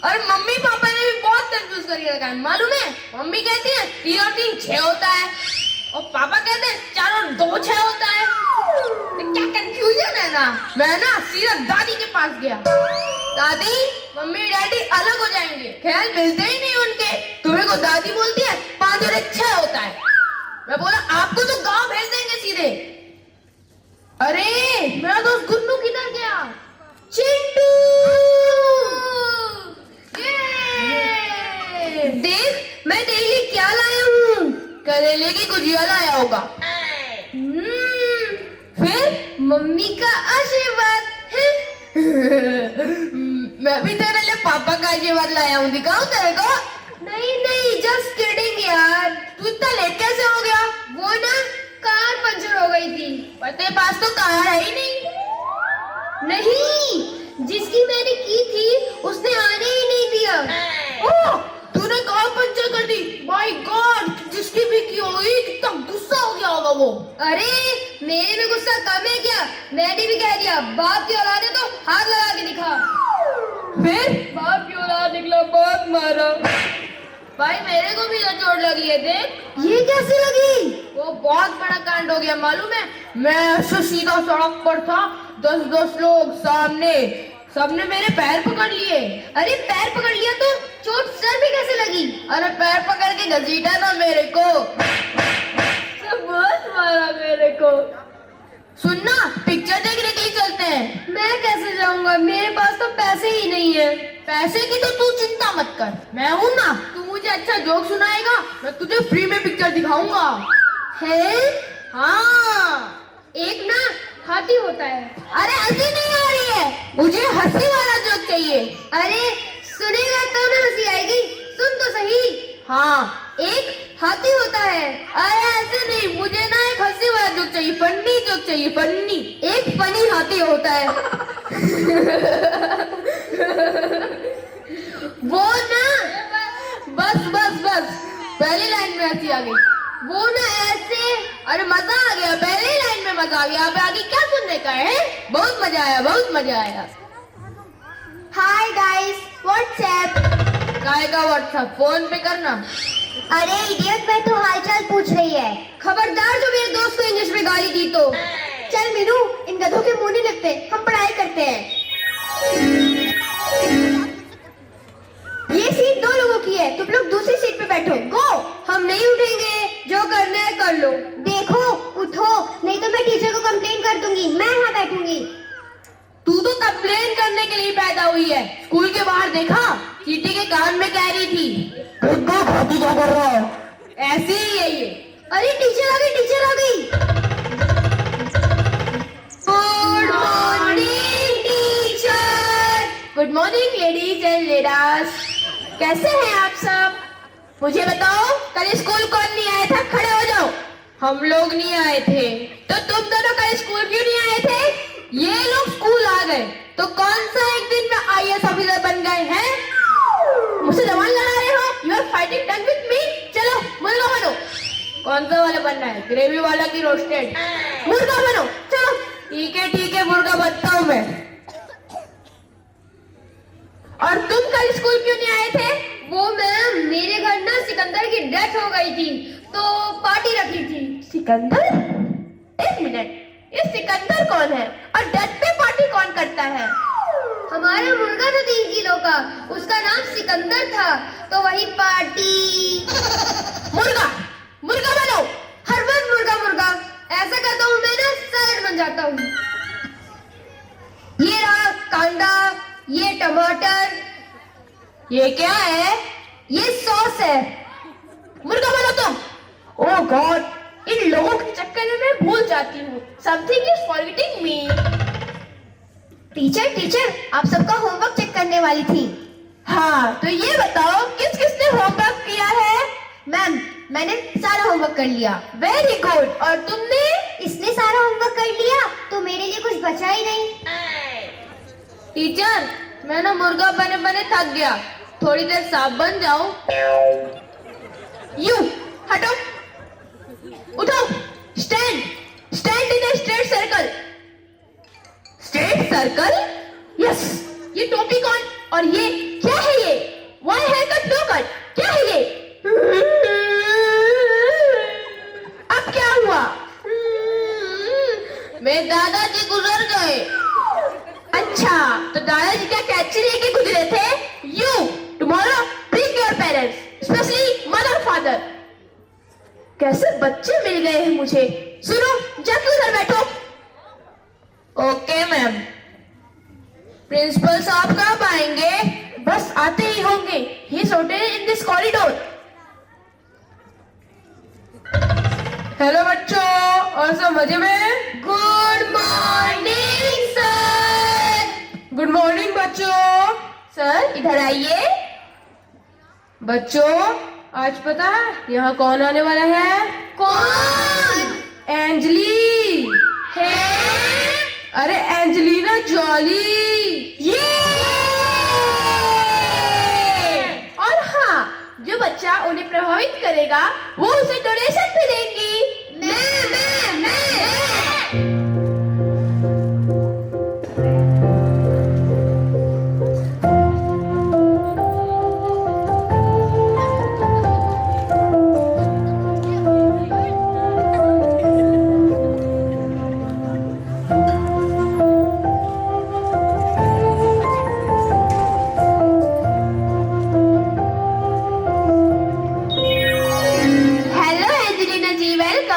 और मम्मी पापा ने भी बहुत कंफ्यूज करके रखा है, मालूम है? मम्मी कहती है 3 और 3 6 होता है, और पापा कहते हैं 4 और 2 6 होता है। तो क्या कंफ्यूजन है ना। मैं ना सीधा दादी के पास गया। दादी, मम्मी डैडी अलग हो जाएंगे, ख्याल मिलते ही नहीं उनके। तुम्हें को दादी बोलती है 5 और 1 6 होता है। मैं बोला आपको तो गांव भेज देंगे सीधे। अरे मेरा दोस्त गुन्नू किधर गया? चिंटू, ये देख मैं डेली क्या लाया हूँ। करेले की गुजिया लाया होगा। फिर मम्मी का आशीर्वाद है। मैं भी तेरे लिए पापा का आशीर्वाद लाया हूँ, दिखाऊं तेरे को? नहीं नहीं, जस्ट किडिंग यार। तू इतना लेट कैसे हो गया? वो ना कार पंचर हो गई थी। पर तेरे पास तो कार है ही नहीं, जिसकी मैंने की थी उसने आने ही नहीं दिया। ओह, तूने कार पंचर कर दी? माय गॉड, जिसकी भी की होगी कितना गुस्सा हो गया होगा वो। अरे मेरे में गुस्सा कम है क्या? मैंने भी कह दिया बाप की औलाद है तो हाथ लगा के दिखा। फिर बाप की औलाद निकला, बहुत मारा। भाई मेरे को भी तो चोट लगी है, देख। ये कैसे लगी? वो बहुत बड़ा कांड हो गया, मालूम है? मैं ऐसे सीधा सड़क पर था, 10-10 लोग सामने, सबने मेरे पैर पकड़ लिए। अरे पैर पकड़ लिया तो चोट सर में कैसे लगी? अरे पैर पकड़ के घसीटा ना मेरे को, सब बहुत मारा मेरे को। सुनना, पिक्चर देखने के लिए चलते हैं। मैं कैसे जाऊंगा, मेरे पास तो पैसे ही नहीं है। पैसे की तो तू चिंता मत कर, मैं हूं ना। तू मुझे अच्छा जोक सुनाएगा, मैं तुझे फ्री में पिक्चर दिखाऊंगा। है? हाँ, एक ना हाथी होता है। अरे हंसी नहीं आ रही है, मुझे हंसी वाला जोक चाहिए। अरे सुनेगा तो ना हंसी आएगी, सुन तो सही। हाँ, एक हाथी होता है। अरे ऐसे नहीं, मुझे ना एक हंसी वाला जोक चाहिए, फनी जोक चाहिए, फनी। एक फनी हाथी होता है। वो ना बस पहली लाइन में हंसी आ गई। वो ना ऐसे, अरे मजा आ गया, पहली लाइन में मजा आ गया। अब आगे क्या सुनने का है? बहुत मजा आया, बहुत मजा आया। Hi guys, WhatsApp. काय का व्हाट्सएप? फोन पे करना। अरे इडियट, मैं तो हालचाल पूछ रही है। खबरदार जो मेरे दोस्त को इंग्लिश में गाली दी तो। चल मीनू, इन गधों के मुंह नहीं लगते, हम पढ़ाई करते हैं। ये सीट 2 लोगों की है, तुम लोग दूसरी सीट पे बैठो। गो। हम नहीं उठेंगे, जो करना है कर लो। देखो उठो, नहीं तो मैं टीचर को कंप्लेन कर दूंगी। मैं यहाँ बैठूंगी। तू तो कंप्लेन करने के लिए पैदा हुई है। स्कूल के बाहर देखा, चीटी के कान में कह रही थी क्या कर रहा है? ऐसे ही है ये। अरे टीचर आ गई, टीचर आ गई। Good morning teacher. Good morning ladies and lads. कैसे हैं आप सब? मुझे बताओ, कल स्कूल कौन नहीं आया था? खड़े हो जाओ। हम लोग नहीं आए थे। तो तुम दोनों कल स्कूल क्यों नहीं आए थे? ये लोग स्कूल आ गए तो कौन सा एक दिन में IAS ऑफिसर बन गए हैं? मुझसे जवान लड़ा रहे हो? You are fighting tongue with me. चलो मुर्गा बनो। कौन सा वाला बनना है, ग्रेवी वाला की रोस्टेड? मुर्गा बनो। चलो ठीक है, मुर्गा बनता हूँ मैं। और तुम कल स्कूल क्यों नहीं आए थे? वो मैम, मेरे घर ना सिकंदर की डेथ हो गई थी तो पार्टी रखी थी। सिकंदर? एक मिनट, ये सिकंदर कौन है और डेथ पे पार्टी कौन करता है? हमारा मुर्गा था 3 किलो का, उसका नाम सिकंदर था, तो वही पार्टी। मुर्गा बनो। हर वक्त मुर्गा। ऐसा करता हूँ मैं ना, सैलेड बन जाता हूँ। ये रहा कांदा, ये टमाटर। ये क्या है? ये सॉस है। मुर्गा बनो तुम। ओह गॉड, इन लोगों के चक्कर में मैं भूल जाती हूँ। Something is forgetting me. Teacher, आप सबका होमवर्क चेक करने वाली थी। हाँ, तो ये बताओ किस किसने होमवर्क किया है? मैम, मैंने सारा होमवर्क कर लिया। Very good. और तुमने? इसने सारा होमवर्क कर लिया तो मेरे लिए कुछ बचा ही नहीं। टीचर, मैं ना मुर्गा बने बने थक गया, थोड़ी देर सांप बन जाऊं। यू हटो, उठो, stand in a straight circle. Straight circle? Yes. ये टोपी कौन और ये क्या है? ये बच्चे मिल गए हैं मुझे। सुनो, जाके उधर बैठो। Okay ma'am. प्रिंसिपल साहब कब आएंगे? बस आते ही होंगे। He is in this corridor. Hello बच्चों, और सब मजे में? Good morning sir. Good morning बच्चों। सर इधर आइए। बच्चों, आज पता है यहाँ कौन आने वाला है? कौन? एंजली है। अरे एंजेलिना जॉली। ये और हाँ, जो बच्चा उन्हें प्रभावित करेगा वो उसे डोनेशन भी देंगी। मैं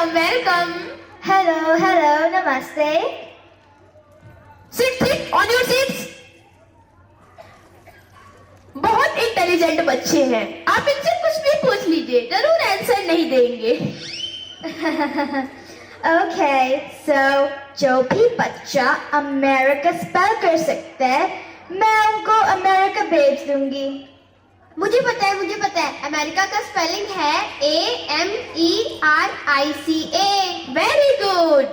वेलकम। हेलो, नमस्ते। Sit on your seats. बहुत इंटेलिजेंट बच्चे हैं, आप इनसे कुछ भी पूछ लीजिए, जरूर आंसर नहीं देंगे। ओके, सो जो भी बच्चा अमेरिका स्पेल कर सकता है, मैं उनको अमेरिका भेज दूंगी। मुझे पता है, अमेरिका का स्पेलिंग है AMERICA। Very good.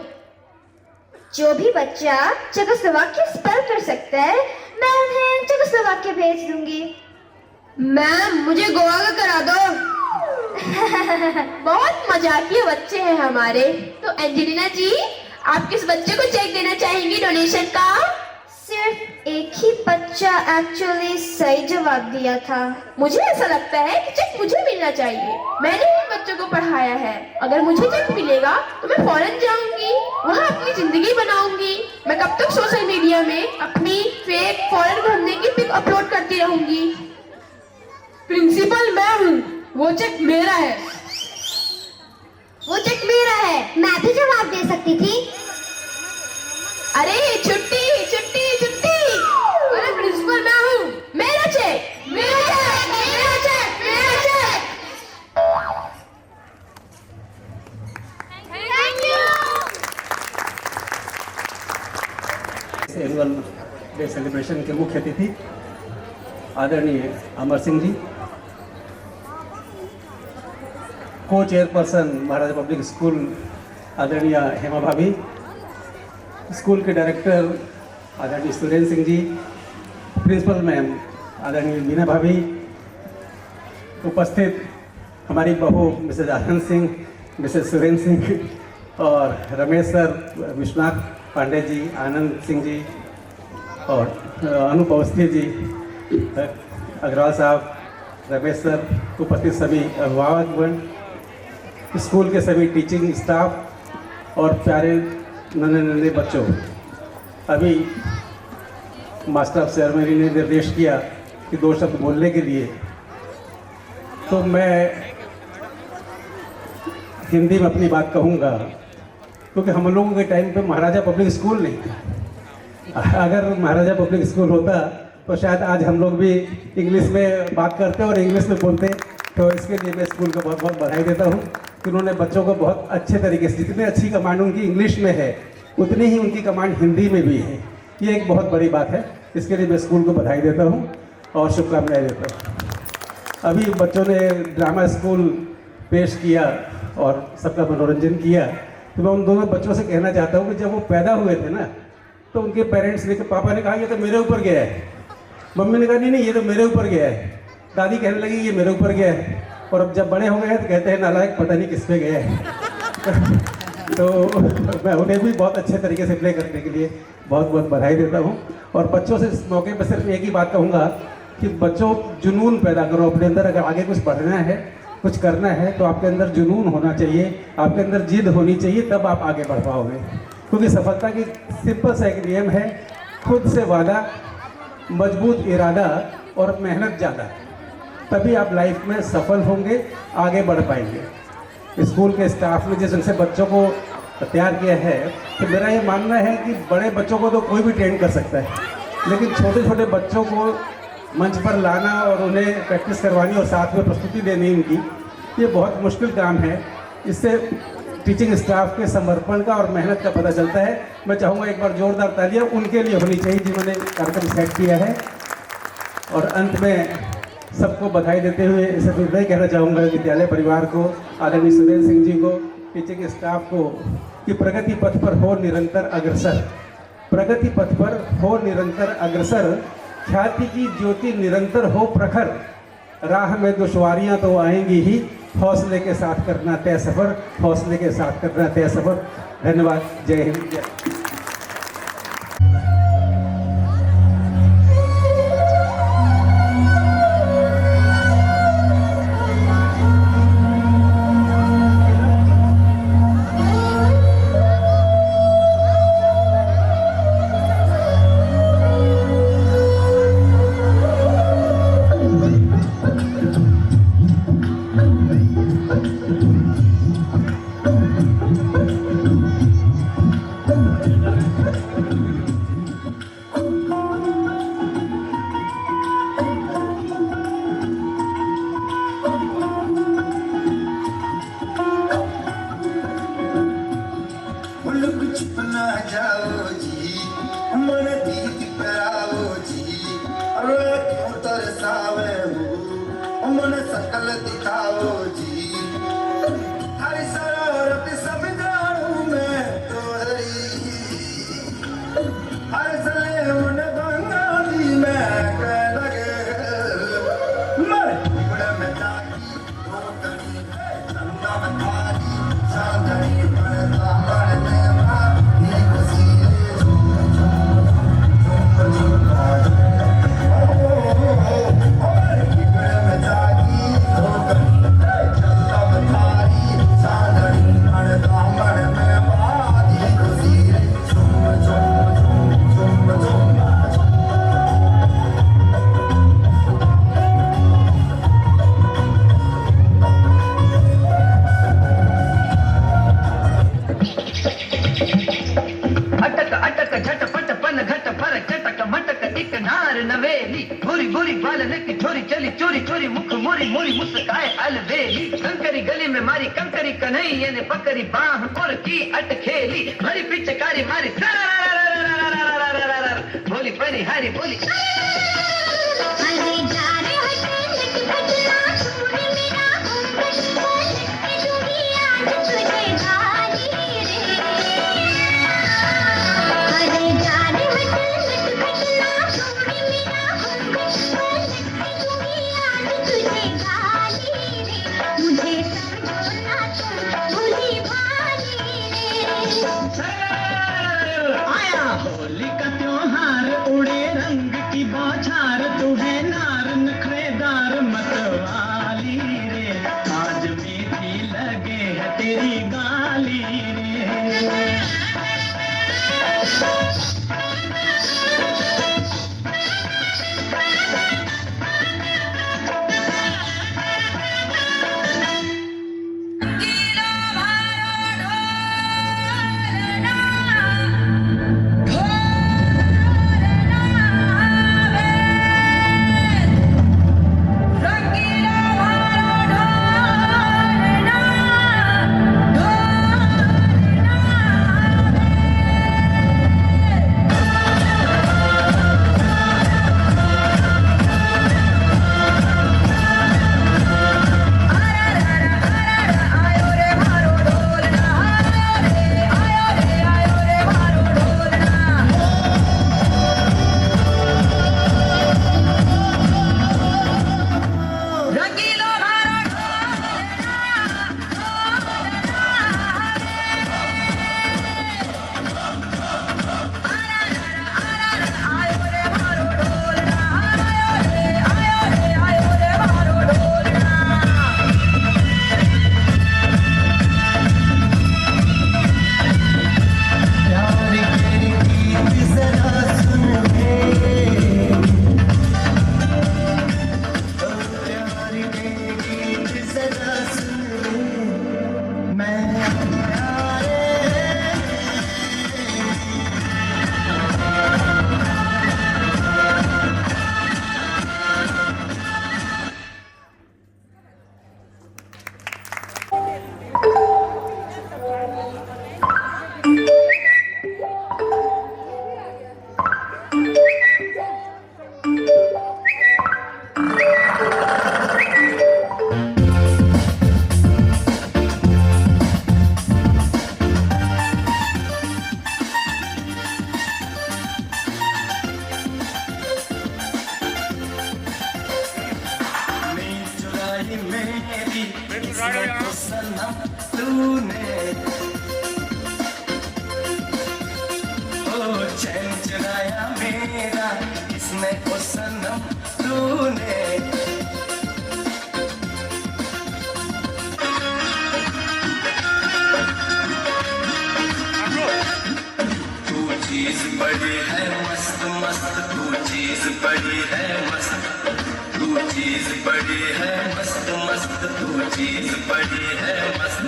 जो भी बच्चा चेकोस्लोवाकिया स्पेल कर सकता है, मैं उन्हें चेकोस्लोवाकिया भेज दूंगी। मैम, मुझे गोवा का करा दो। बहुत मजाकिया बच्चे हैं हमारे। तो एंजेलिना जी, आप किस बच्चे को चेक देना चाहेंगी डोनेशन का? सिर्फ एक ही बच्चा एक्चुअली सही जवाब दिया था। मुझे ऐसा लगता है कि चेक मुझे मिलना चाहिए। मैंने इन बच्चों को पढ़ाया है। अगर मुझे चेक मिलेगा तो मैं फॉरेन जाऊंगी, वहाँ अपनी जिंदगी बनाऊंगी। मैं कब तक सोशल मीडिया में अपनी फेक फॉरेन घूमने की पिक अपलोड करती रहूंगी? प्रिंसिपल मैं हूँ, वो चेक मेरा है। वो चेक मेरा है। मैं भी जवाब दे सकती थी। अरे छुट्टी। अरे प्रिंसिपल मैं हूँ, मेरा चेक। एनुअल डे सेलिब्रेशन के मुख्य अतिथि आदरणीय अमर सिंह जी, को चेयरपर्सन महाराजा पब्लिक स्कूल आदरणीय हेमा भाभी, स्कूल के डायरेक्टर आदरणीय सुरेंद्र सिंह जी, प्रिंसिपल मैम आदरणीय मीना भाभी, उपस्थित हमारी बहू मिसेज आनंद सिंह, मिसेज सुरेंद्र सिंह और रमेश सर, विश्वनाथ पांडे जी, आनंद सिंह जी और अनूप अवस्थी जी, अग्रवाल साहब, रमेश सर, उपस्थित सभी अभिभावकगण, स्कूल के सभी टीचिंग स्टाफ और प्यारे नन्हे बच्चों। अभी मास्टर ऑफ सेरेमनी ने निर्देश किया कि 2 शब्द बोलने के लिए, तो मैं हिंदी में अपनी बात कहूँगा, क्योंकि हम लोगों के टाइम पे महाराजा पब्लिक स्कूल नहीं था। अगर महाराजा पब्लिक स्कूल होता तो शायद आज हम लोग भी इंग्लिश में बात करते और इंग्लिश में बोलते। तो इसके लिए मैं स्कूल को बहुत बहुत बधाई देता हूँ कि उन्होंने बच्चों को बहुत अच्छे तरीके से, जितनी अच्छी कमांड उनकी इंग्लिश में है उतनी ही उनकी कमांड हिंदी में भी है। ये एक बहुत बड़ी बात है। इसके लिए मैं स्कूल को बधाई देता हूँ और शुभकामनाएं देता हूँ। अभी बच्चों ने ड्रामा स्कूल पेश किया और सबका मनोरंजन किया, तो मैं उन दोनों बच्चों से कहना चाहता हूँ कि जब वो पैदा हुए थे ना, तो उनके पेरेंट्स ने, पापा ने कहा ये तो मेरे ऊपर गया है, मम्मी ने कहा नहीं ये तो मेरे ऊपर गया है, दादी कहने लगी ये मेरे ऊपर गया है, और अब जब बड़े हो गए हैं तो कहते हैं नालायक पता नहीं किस पे गया है। तो मैं उन्हें भी बहुत अच्छे तरीके से प्ले करने के लिए बहुत बहुत बधाई देता हूँ। और बच्चों से इस मौके पर सिर्फ एक ही बात कहूँगा कि बच्चों, जुनून पैदा करो अपने अंदर। अगर आगे कुछ बढ़ना है, कुछ करना है, तो आपके अंदर जुनून होना चाहिए, आपके अंदर जिद होनी चाहिए, तब आप आगे बढ़ पाओगे। क्योंकि सफलता की सिंपल सा एक नियम है, खुद से वादा, मजबूत इरादा और मेहनत ज़्यादा, तभी आप लाइफ में सफल होंगे, आगे बढ़ पाएंगे। स्कूल के स्टाफ ने जिस ढंग से बच्चों को तैयार किया है, तो मेरा ये मानना है कि बड़े बच्चों को तो कोई भी ट्रेन कर सकता है, लेकिन छोटे छोटे बच्चों को मंच पर लाना और उन्हें प्रैक्टिस करवानी और साथ में प्रस्तुति देनी उनकी, ये बहुत मुश्किल काम है। इससे टीचिंग स्टाफ के समर्पण का और मेहनत का पता चलता है। मैं चाहूँगा एक बार जोरदार तालियां उनके लिए होनी चाहिए जिन्होंने कार्यक्रम सेट किया है। और अंत में सबको बधाई देते हुए इसे फिर मैं कहना चाहूँगा विद्यालय परिवार को, आदरणीय सुरेंद्र सिंह जी को, टीचिंग स्टाफ को कि प्रगति पथ पर हो निरंतर अग्रसर, प्रगति पथ पर हो निरंतर अग्रसर, ख्याति की ज्योति निरंतर हो प्रखर, राह में दुश्वारियाँ तो आएंगी ही, हौसले के साथ करना तय सफ़र, हौसले के साथ करना तय सफ़र। धन्यवाद। जय हिंद, जय। कंकरी गली में मारी कंकरी कन्हैया ने पकड़ी बाह और की अटखेली, भरी पिचकारी मारी बोली परी हरी बोली होली का त्योहार उड़े रंग की बौछार, तू है ना इसमें तो सनम तूने ओ चैन चुराया मेरा, इसमें तो सनम तूने। तू चीज बड़ी है मस्त मस्त, तू चीज बड़ी है मस्त, तू चीज बड़ी है मस्त मस्त, तू चीज बड़ी है मस्त।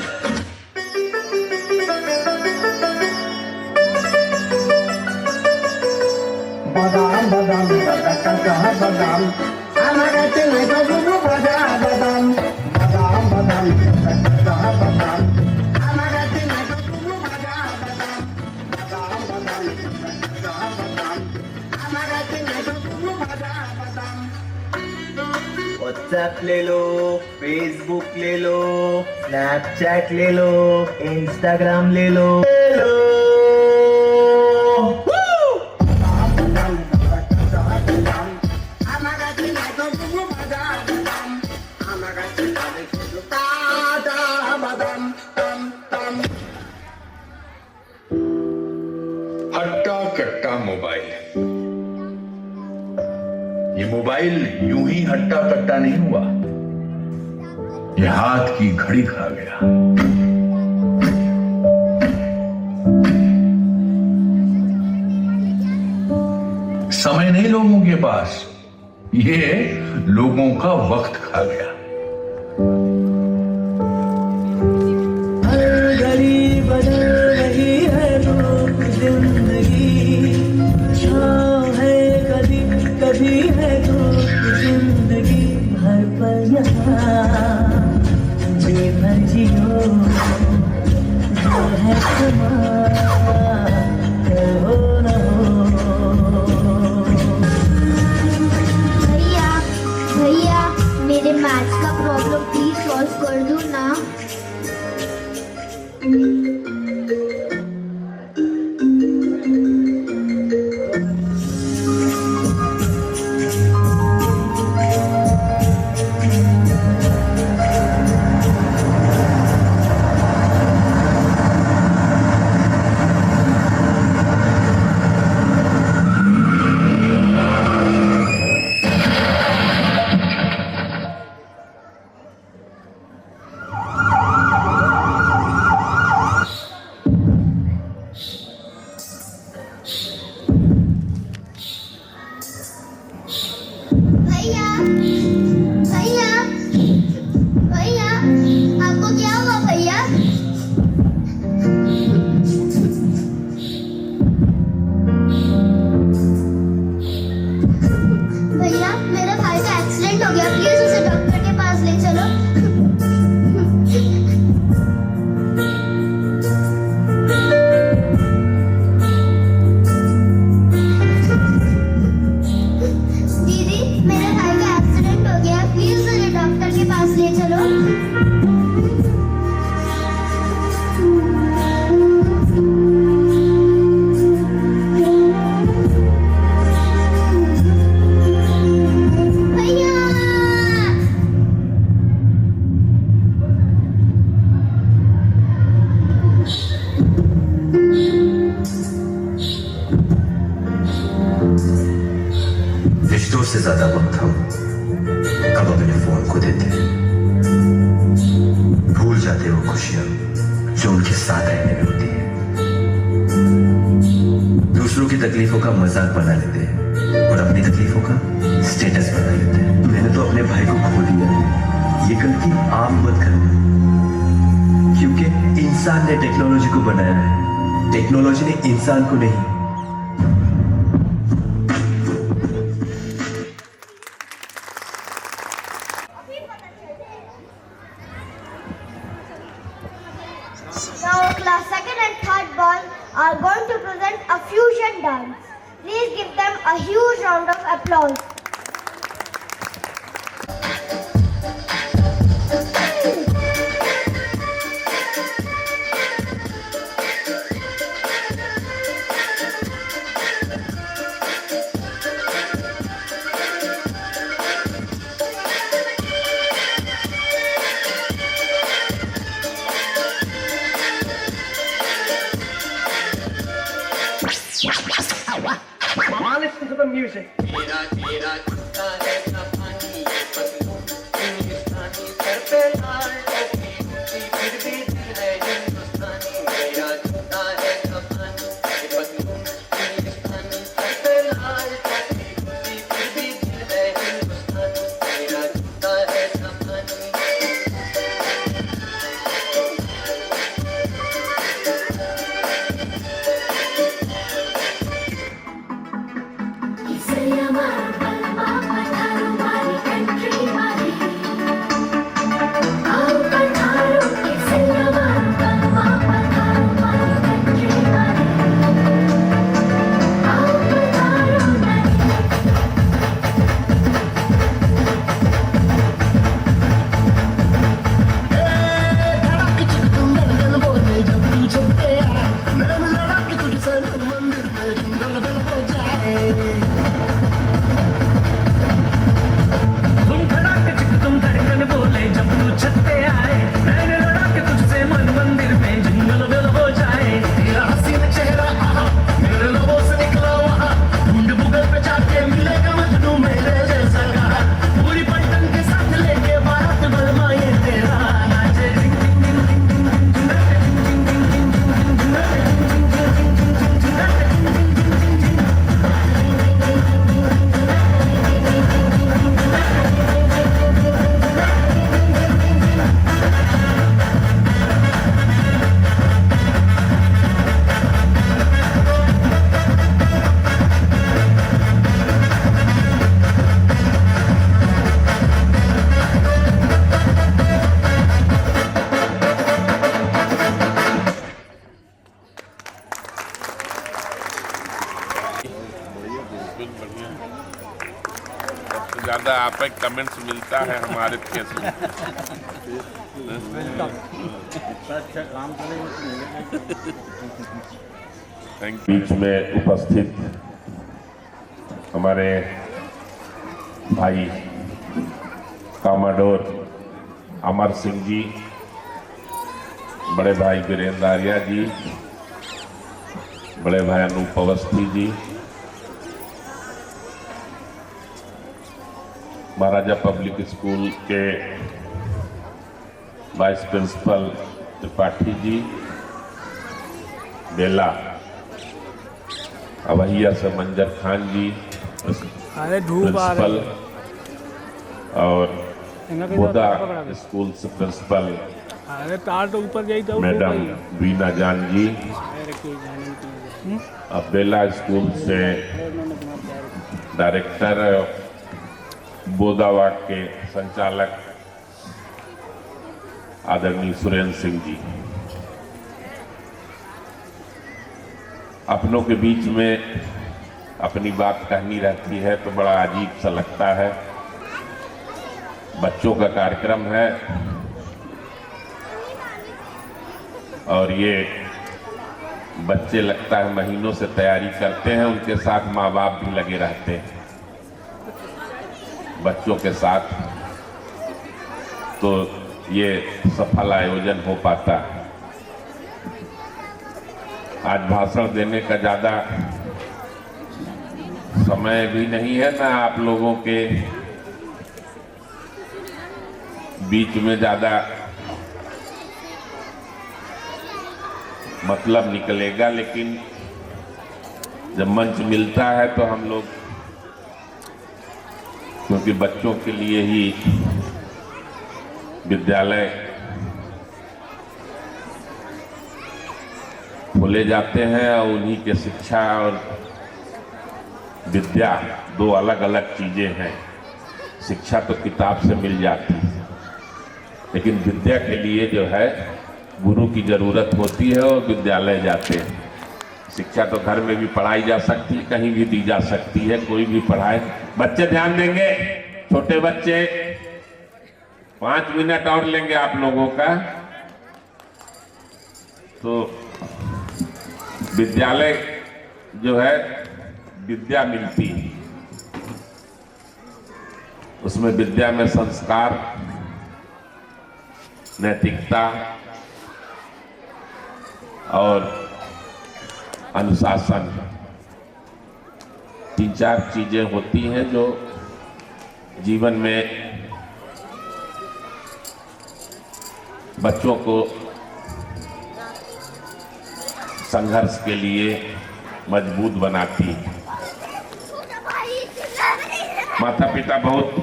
बादाम बादाम कहाँ बादाम, हमारा चले तो गुरु बादाम बादाम, बादाम बादाम कहाँ बादाम, हमारा चले तो गुरु बादाम बादाम, बादाम बादाम कहाँ बादाम, हमारा चले तो गुरु बादाम बादाम। व्हाट्सएप ले लो, फेसबुक ले लो, स्नैपचैट ले लो, इंस्टाग्राम ले लो। हट्टा कट्टा मोबाइल, ये मोबाइल यूं ही हट्टा कट्टा नहीं हुआ, ये हाथ की घड़ी खा गया। समय नहीं लोगों के पास, ये लोगों का वक्त खा गया। हर घड़ी बदल रही है रूप जिंदगी, छाँव है कभी कभी है धूप जिंदगी, हर पल यहाँ बेभर जियो, जो है तुम्हारा कल हो न हो। भैया मेरे मैथ्स का प्रॉब्लम प्लीज सॉल्व कर दो ना। रिश्तों से ज्यादा वक्त हम कब अपने फोन को देते हैं, भूल जाते वो खुशियां जो उनके साथ रहने में होती है, दूसरों की तकलीफों का मजाक बना लेते हैं और अपनी तकलीफों का स्टेटस बना लेते हैं। मैंने तो अपने भाई को खो दिया, ये गलती आप मत करना, क्योंकि इंसान ने टेक्नोलॉजी को बनाया है, टेक्नोलॉजी ने इंसान को नहीं। Now class 2nd and 3rd boys are going to present a fusion dance. Please give them a huge round of applause. जल्दी से। तेरा तेरा छूटा है पानी ये पतलू हिंदुस्तानी सर पे लाल टोपी फिर भी दिल है हिंदुस्तानी तेरा छूटा है पानी ये पतलू हिंदुस्तानी सर पे लाल टोपी फिर भी दिल है हिंदुस्तानी तेरा छूटा है पानी। ज्यादा आप कमेंट्स मिलता है हमारे केस में। अच्छा काम बीच में उपस्थित हमारे भाई कामाडोर अमर सिंह जी, बड़े भाई वीरेंद्र आर्या जी, बड़े भाई अनूप अवस्थी जी, महाराजा पब्लिक स्कूल के वाइस प्रिंसिपल त्रिपाठी जी, बेला अवैया से मंजर खान जी प्रिंसिपल, और बोदा स्कूल से प्रिंसिपल मैडम वीना जान जी, अब बेला स्कूल से डायरेक्टर बोदावाग के संचालक आदरणीय सुरेंद्र सिंह जी। अपनों के बीच में अपनी बात कहनी रहती है तो बड़ा अजीब सा लगता है। बच्चों का कार्यक्रम है और ये बच्चे लगता है महीनों से तैयारी करते हैं, उनके साथ माँ बाप भी लगे रहते हैं बच्चों के साथ, तो ये सफल आयोजन हो पाता है। आज भाषण देने का ज़्यादा समय भी नहीं है ना, आप लोगों के बीच में ज़्यादा मतलब निकलेगा, लेकिन जब मंच मिलता है तो हम लोग, क्योंकि बच्चों के लिए ही विद्यालय खोले जाते हैं और उन्हीं के शिक्षा और विद्या दो अलग अलग चीजें हैं। शिक्षा तो किताब से मिल जाती है, लेकिन विद्या के लिए जो है गुरु की जरूरत होती है और विद्यालय जाते हैं। शिक्षा तो घर में भी पढ़ाई जा सकती है, कहीं भी दी जा सकती है, कोई भी पढ़ाए। बच्चे ध्यान देंगे, छोटे बच्चे 5 मिनट और लेंगे आप लोगों का। तो विद्यालय जो है विद्या मिलती है, उसमें विद्या में संस्कार, नैतिकता और अनुशासन 3-4 चीज़ें होती हैं जो जीवन में बच्चों को संघर्ष के लिए मजबूत बनाती हैं। माता पिता बहुत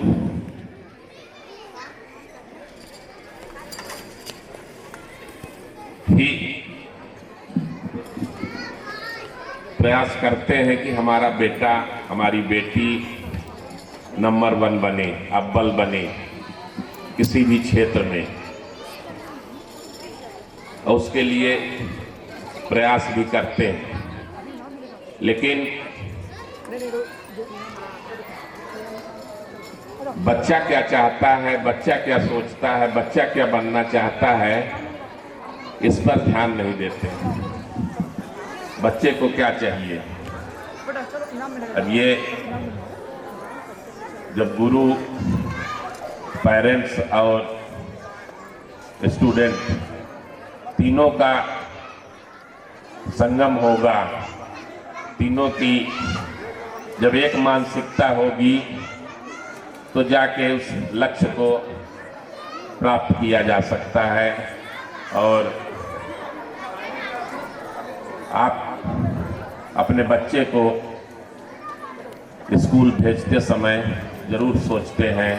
ही प्रयास करते हैं कि हमारा बेटा हमारी बेटी नंबर 1 बने, अव्वल बने किसी भी क्षेत्र में, और उसके लिए प्रयास भी करते हैं। लेकिन बच्चा क्या चाहता है, बच्चा क्या सोचता है, बच्चा क्या बनना चाहता है, इस पर ध्यान नहीं देते। बच्चे को क्या चाहिए? अब ये जब गुरु, पेरेंट्स और स्टूडेंट तीनों का संगम होगा, तीनों की जब एक मानसिकता होगी तो जाके उस लक्ष्य को प्राप्त किया जा सकता है। और आप अपने बच्चे को स्कूल भेजते समय ज़रूर सोचते हैं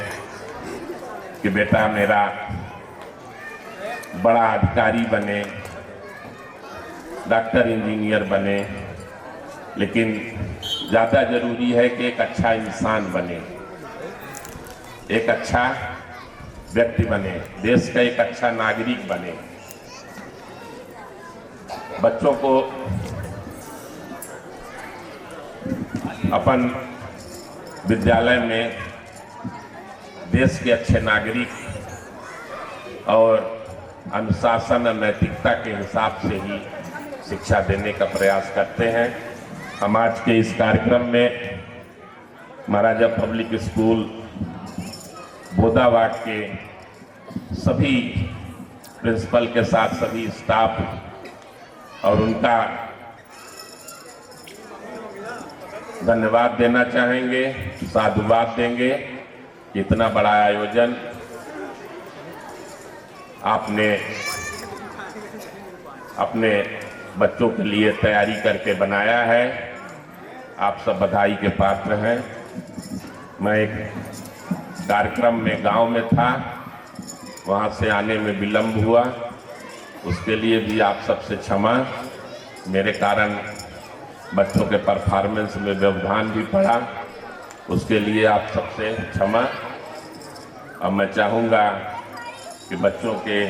कि बेटा मेरा बड़ा अधिकारी बने, डॉक्टर इंजीनियर बने, लेकिन ज़्यादा ज़रूरी है कि एक अच्छा इंसान बने, एक अच्छा व्यक्ति बने, देश का एक अच्छा नागरिक बने। बच्चों को अपन विद्यालय में देश के अच्छे नागरिक और अनुशासन और नैतिकता के हिसाब से ही शिक्षा देने का प्रयास करते हैं। हम आज के इस कार्यक्रम में महाराजा पब्लिक स्कूल बोदावाड के सभी प्रिंसिपल के साथ सभी स्टाफ और उनका धन्यवाद देना चाहेंगे, साधुवाद देंगे। इतना बड़ा आयोजन आपने अपने बच्चों के लिए तैयारी करके बनाया है। आप सब बधाई के पात्र हैं। मैं एक कार्यक्रम में गांव में था, वहां से आने में विलंब हुआ, उसके लिए भी आप सबसे क्षमा। मेरे कारण बच्चों के परफॉर्मेंस में व्यवधान भी पड़ा, उसके लिए आप सबसे क्षमा। अब मैं चाहूँगा कि बच्चों के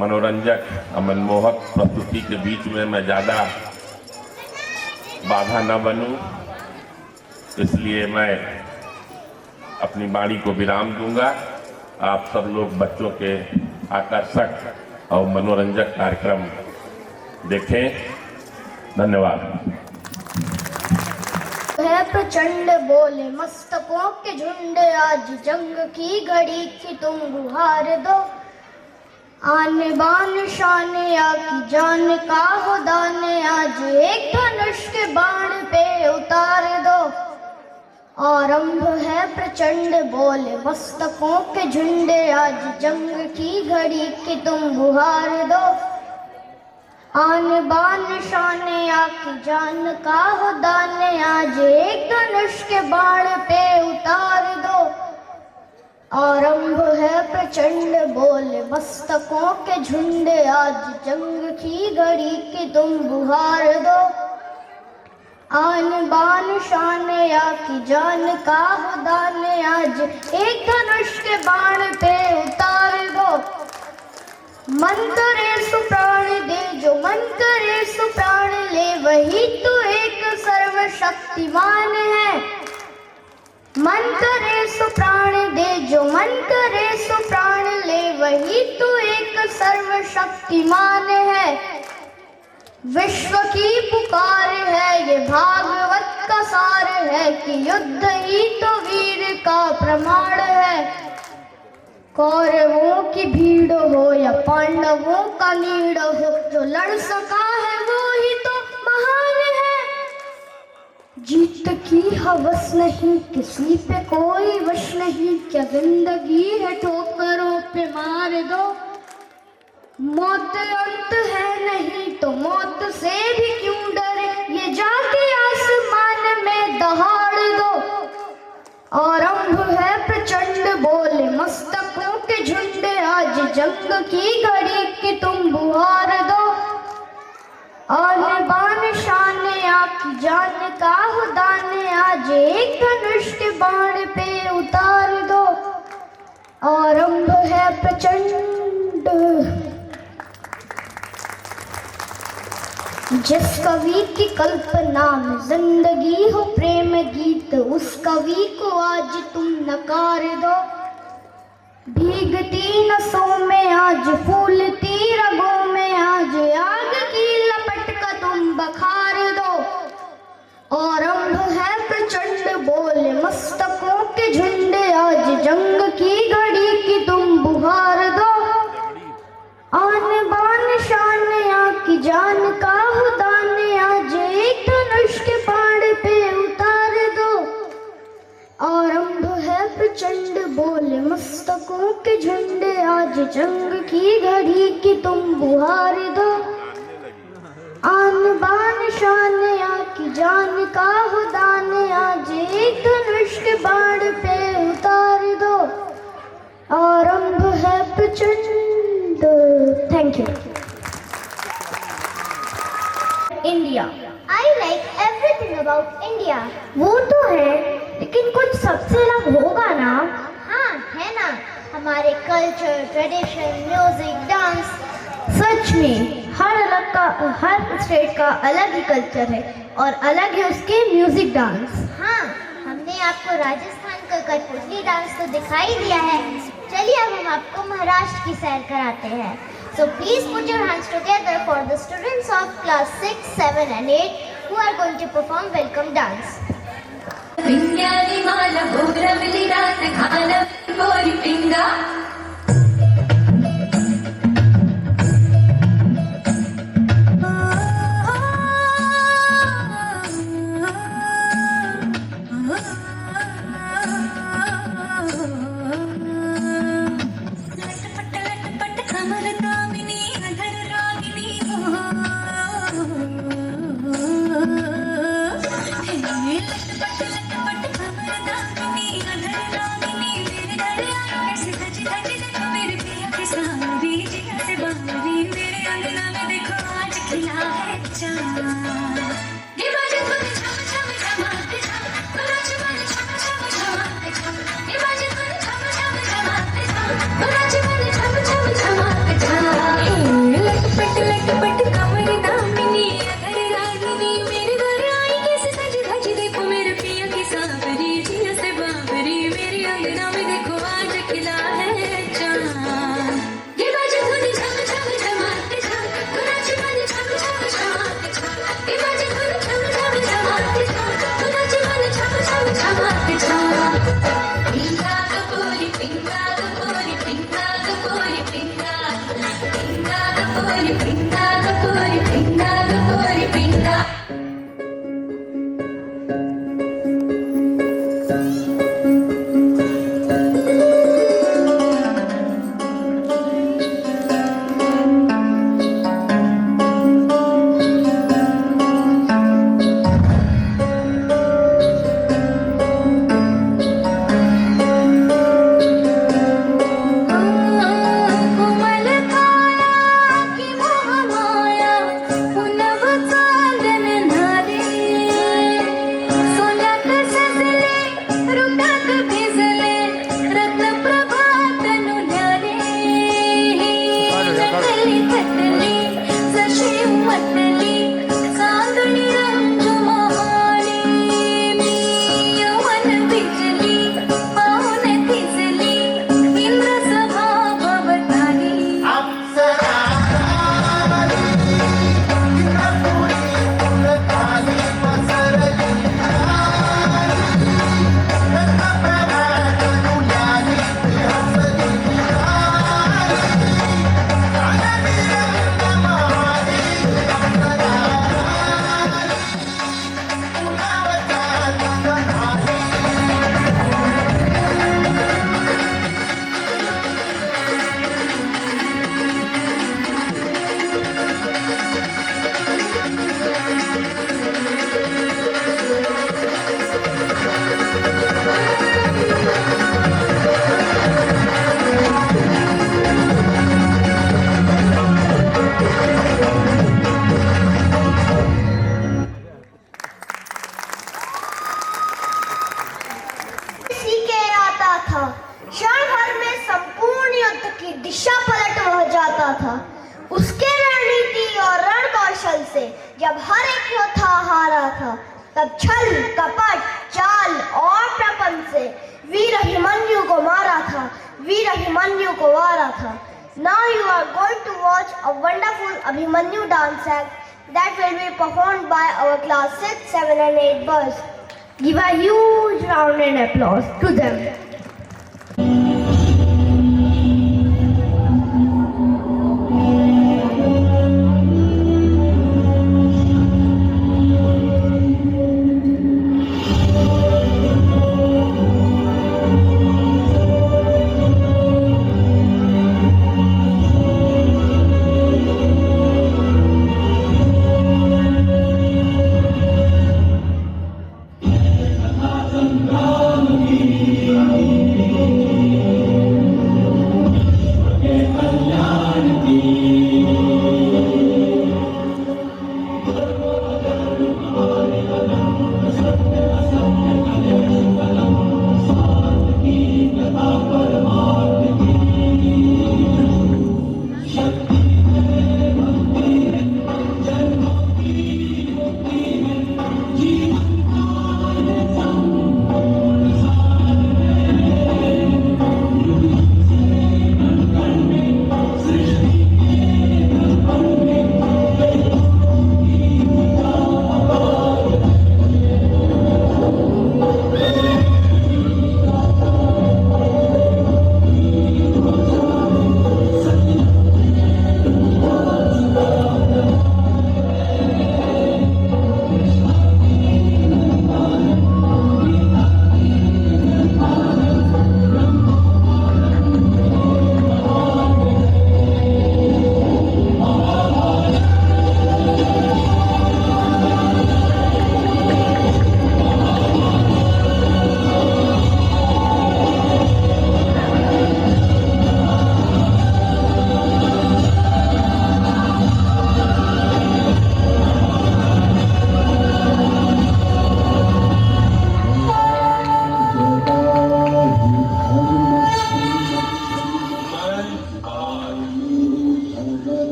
मनोरंजक और मनमोहक प्रस्तुति के बीच में मैं ज़्यादा बाधा न बनूं, इसलिए मैं अपनी वाणी को विराम दूंगा। आप सब लोग बच्चों के आकर्षक और मनोरंजक कार्यक्रम देखें। धन्यवाद। है प्रचंड बोले मस्तकों के झुंड, आज जंग की घड़ी की तुम गुहार दो। आने बान शान या की जान का हो दान, आज एक धनुष के बाण पे उतार दो। आरंभ है प्रचंड बोले मस्तकों के झुंड, आज जंग की घड़ी की तुम गुहार दो। आन बान शान या की जान का हो दान, आज एक धनुष के बाण पे उतार दो। आरंभ है प्रचंड बोले मस्तकों के झुंड, आज जंग की घड़ी की तुम गुहार दो। आन बान शान या की जान का हो दान, आज एक धनुष के बाण पे उतार दो। मन करे सुप्राण दे जो मन करे सुप्राण ले, वही तो एक सर्वशक्तिमान है। मन करे सुप्राण दे जो मन करे सुप्राण ले, वही तो एक सर्वशक्तिमान है। विश्व की पुकार है ये भागवत का सार है, कि युद्ध ही तो वीर का प्रमाण है। कौरवों की भीड़ हो या पांडवों का नीड़ हो, जो लड़ सका है वो ही तो महान है। जीत की हवस नहीं, किसी पे कोई वश नहीं, क्या जिंदगी है ठोकरों पे मार दो। मौत अंत है नहीं तो मौत से भी क्यों डरे, ये जाके आसमान में दहाड़ दो। आरंभ है प्रचंड बोले मस्तकों के झुंड, आज जंग की घड़ी की तुम बुहार दो। आने बान शान आपकी जान का हुदान, आज एक धनुष के बाण पे उतार दो। आरंभ है प्रचंड। जिस कवि की कल्पना में जिंदगी हो प्रेम गीत, उस कवि को आज तुम नकार दो। भीगती नसों में आज फूलती रगों में, आज आग की लपट का तुम बखार दो। आरंभ है प्रचंड बोले मस्तकों के झुंड, आज जंग की घड़ी की तुम बुहार दो। आन बान शान की जान का हुदान, आज एक धनुष के बाण पे उतार दो। आरंभ है प्रचंड बोले मस्तकों के झुंड, आज जंग की घड़ी की तुम बुहार दो। आन बान शान की जान का हुदान, आज एक धनुष के बाण पे उतार दो। आरंभ है प्रचंड। Thank you. India. I like everything about India. वो तो है, लेकिन कुछ सबसे अलग होगा ना? हाँ है ना, हमारे कल्चर, ट्रेडिशन, म्यूजिक, डांस। सच में हर स्टेट का अलग ही कल्चर है और अलग है उसके म्यूजिक डांस। हाँ, हमने आपको राजस्थान का कठपुतली डांस तो दिखाई दिया है, चलिए अब हम आपको महाराष्ट्र की सैर कराते हैं। So please put your hands together for the students of class 6, 7 and 8 who are going to perform welcome dance. पिंग्याली माला भोगरवली रात खाना गोरी पिंगा Let's दिशापलट हो जाता था। उसके रणनीति और रण कौशल से जब हर एक योद्धा हारा था, तब छल, कपट, चाल और प्रपंच से वीर अभिमन्यु को मारा था, वीर अभिमन्यु को वारा था। Now you are going to watch a wonderful Abhimanyu dance act that will be performed by our class 6, 7 and 8 boys. Give a huge round of applause to them.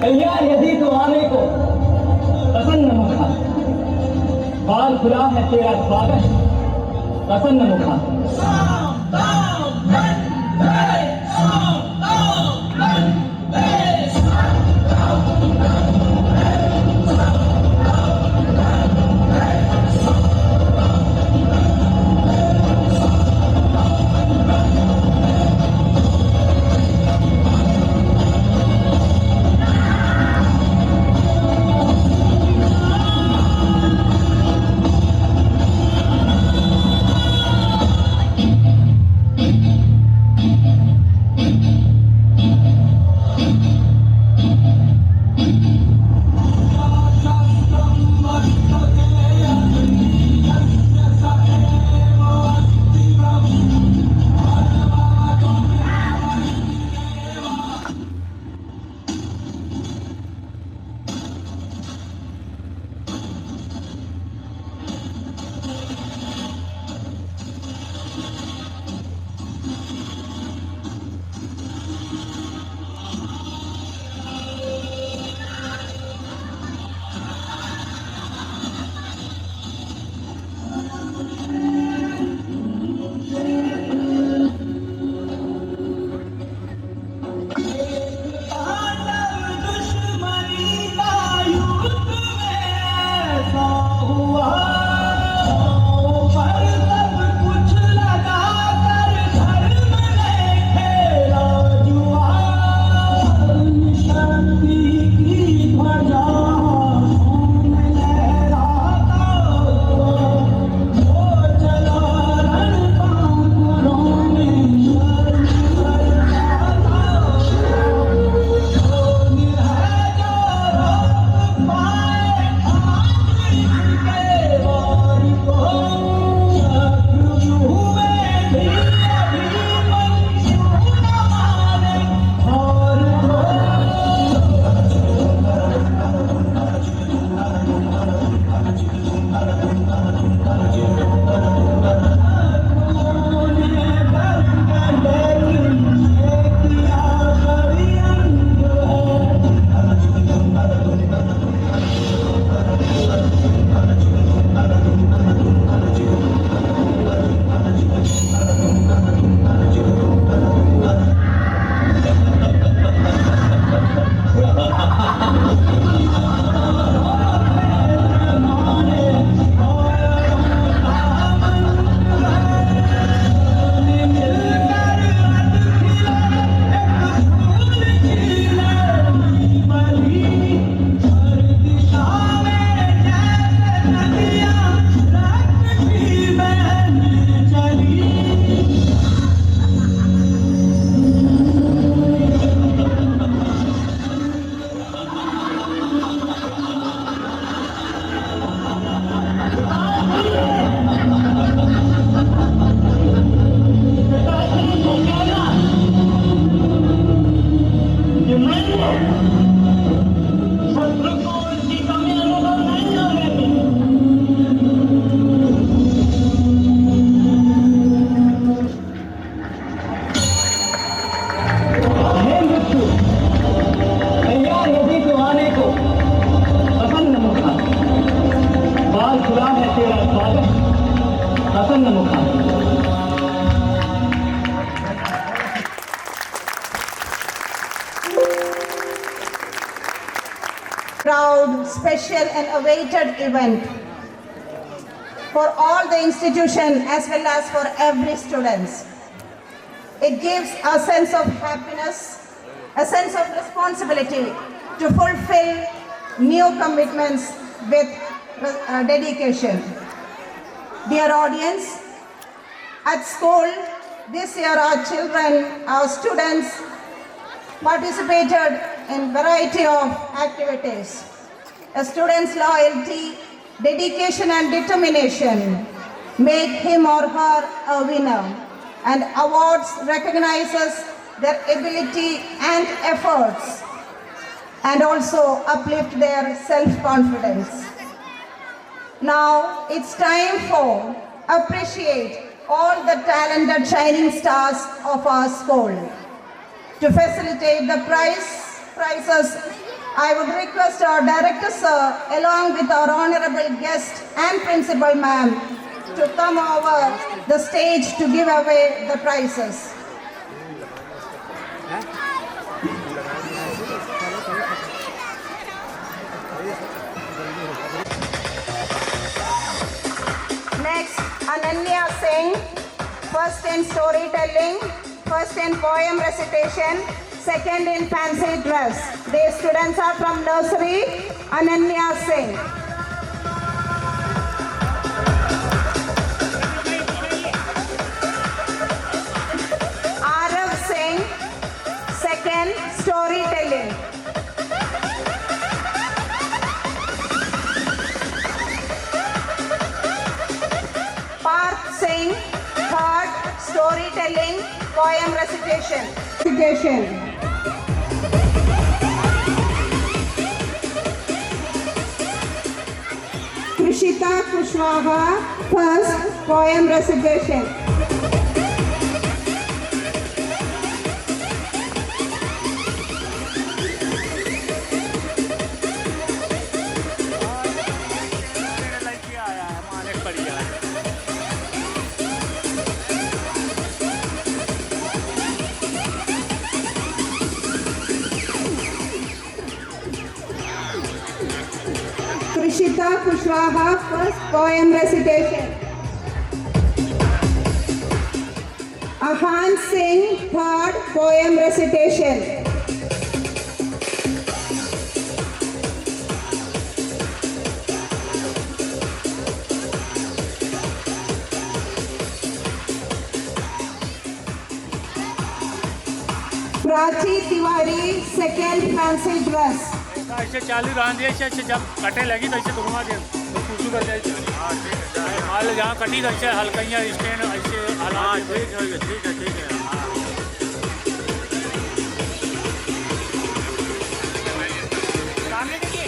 तैयार यदि तो आने को प्रसन्न मुखा, बाल खुला है तेरा स्वागत, प्रसन्नमुखा Proud, special and awaited event for all the institution as well as for every students. It gives a sense of happiness, a sense of responsibility to fulfill new commitments with dedication. Dear audience, at school this year our children, our students participated in variety of activities. A student's loyalty, dedication and determination make him or her a winner, and awards recognizes their ability and efforts and also uplift their self-confidence. Now it's time for appreciate all the talented shining stars of our school. To facilitate the prizes, I would request our Director Sir along with our Honorable guest and Principal Ma'am to come over the stage to give away the prizes. Next, Ananya Singh, first in storytelling, first in poem recitation, second in fancy dress. These students are from nursery, Ananya Singh. Arav Singh, second storytelling. Parth Singh, third storytelling, poem recitation. Krishita Kushwaha, first poem recitation. Krishita Kushwaha, first poem recitation. Ahan Singh, third poem recitation. Prachi Tiwari, second fancy dress. ऐसे चालू रहने ऐसे ऐसे जब कटे लगी तो ऐसे घुमा दे तो कुछ कर जाए। हाँ ठीक है, माल जहाँ कटी तो ऐसे हल्का स्टैंड ऐसे हला। ठीक है ठीक है ठीक है। सामने देखिए।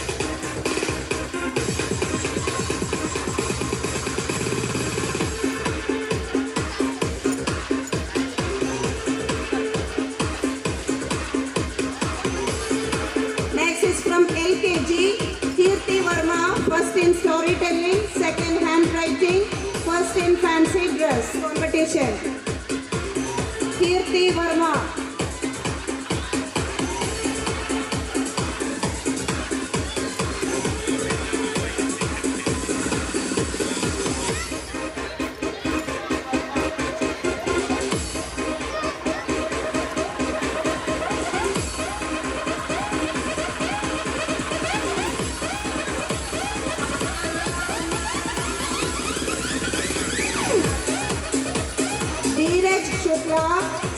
From LKG, Kirti Verma, first in storytelling, second handwriting, first in fancy dress competition. Kirti Verma.